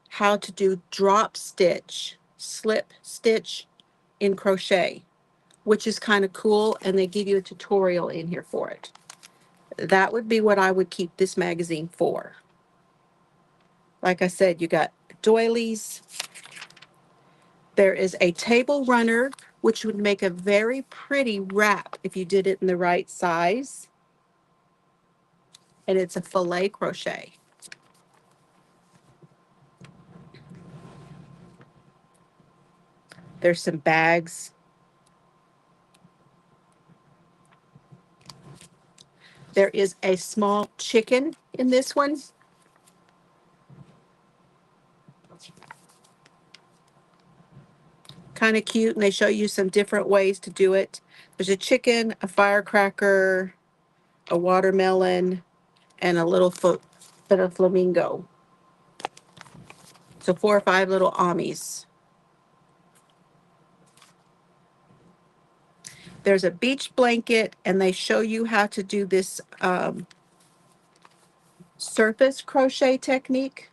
how to do drop stitch, slip stitch in crochet, which is kind of cool, and they give you a tutorial in here for it. That would be what I would keep this magazine for. Like I said, you got doilies. There is a table runner, which would make a very pretty wrap if you did it in the right size. And it's a filet crochet. There's some bags. There is a small chicken in this one. Kind of cute, and they show you some different ways to do it. There's a chicken, a firecracker, a watermelon, and a little bit of flamingo. So 4 or 5 little amis. There's a beach blanket, and they show you how to do this surface crochet technique,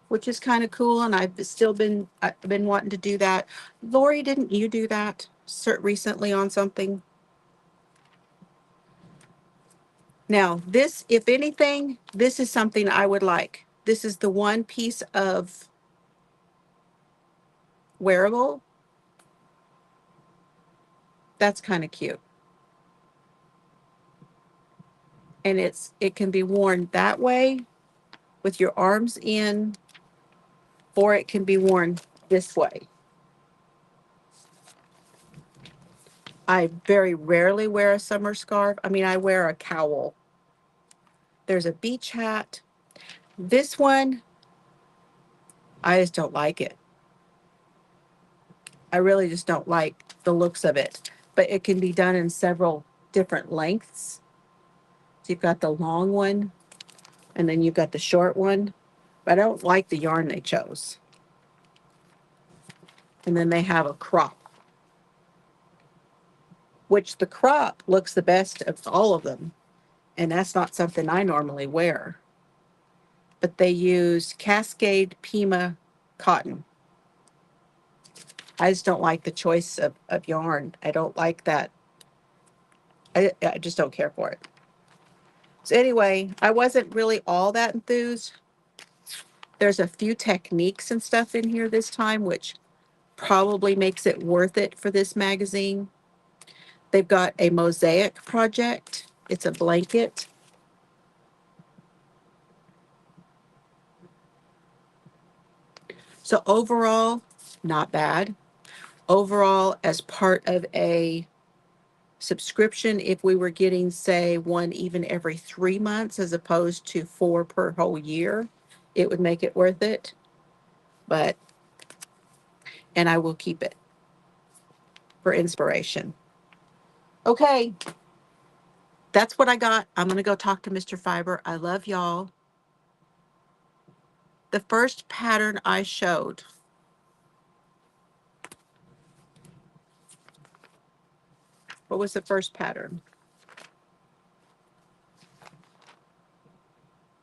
which is kind of cool. And I've been wanting to do that. Lori, didn't you do that recently on something? Now, this, if anything, this is something I would like. This is the one piece of wearable. That's kind of cute. And it can be worn that way with your arms in, or it can be worn this way. I very rarely wear a summer scarf. I mean, I wear a cowl. There's a beach hat. This one, I just don't like it. I really just don't like the looks of it. But it can be done in several different lengths. So you've got the long one, and then you've got the short one. But I don't like the yarn they chose. And then they have a crop, which the crop looks the best of all of them. And that's not something I normally wear. But they use Cascade Pima cotton. I just don't like the choice of yarn. I don't like that. I just don't care for it. So anyway, I wasn't really all that enthused. There's a few techniques and stuff in here this time, which probably makes it worth it for this magazine. They've got a mosaic project. It's a blanket. So overall, not bad. Overall, as part of a subscription, if we were getting, say, one even every 3 months as opposed to 4 per whole year, it would make it worth it. But, and I will keep it for inspiration. Okay, that's what I got. I'm going to go talk to Mr. Fiber. I love y'all. The first pattern I showed, what was the first pattern?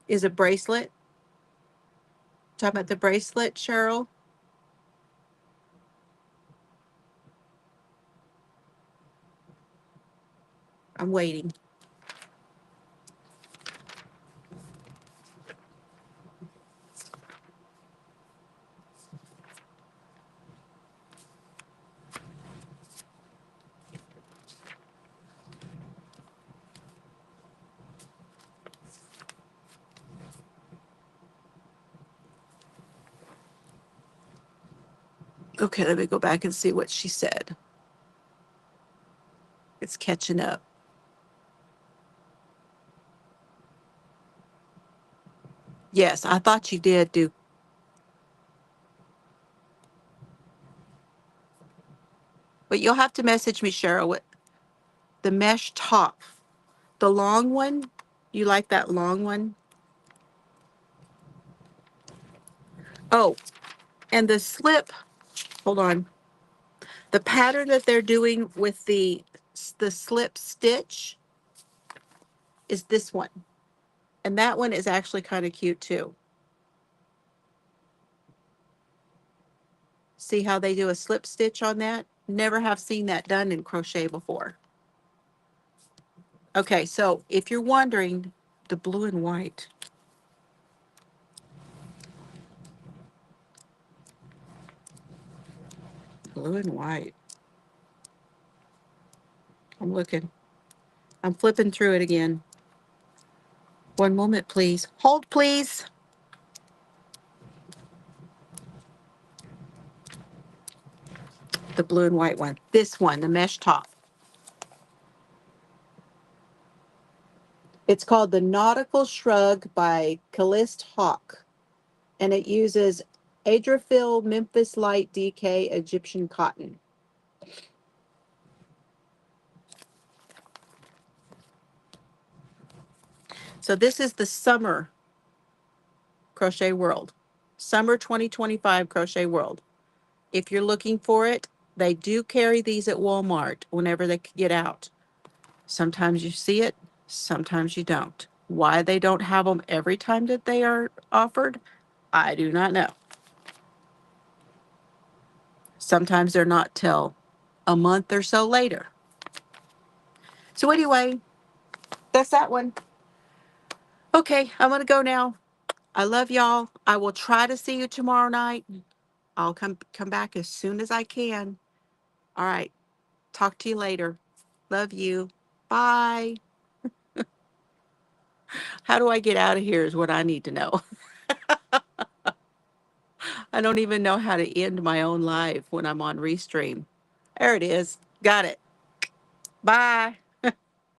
Is a bracelet. Talking about the bracelet, Cheryl? I'm waiting. Okay, let me go back and see what she said. It's catching up. Yes, I thought you did do. But you'll have to message me, Cheryl, with the mesh top. The long one, you like that long one? Oh, and the slip, hold on. The pattern that they're doing with the slip stitch is this one. And that one is actually kind of cute too. See how they do a slip stitch on that? Never have seen that done in crochet before. Okay, so if you're wondering, the blue and white. Blue and white. I'm looking. I'm flipping through it again. One moment, please. Hold, please. The blue and white one. This one, the mesh top. It's called the Nautical Shrug by Callist Hawk, and it uses Adrophil Memphis Light DK Egyptian cotton. So this is the summer Crochet World. Summer 2025 Crochet World. If you're looking for it, they do carry these at Walmart whenever they get out. Sometimes you see it, sometimes you don't. Why they don't have them every time that they are offered, I do not know. Sometimes they're not till a month or so later. So anyway, that's that one. Okay, I'm going to go now. I love y'all. I will try to see you tomorrow night. I'll come back as soon as I can. All right. Talk to you later. Love you. Bye. How do I get out of here is what I need to know. I don't even know how to end my own live when I'm on Restream. There it is. Got it. Bye.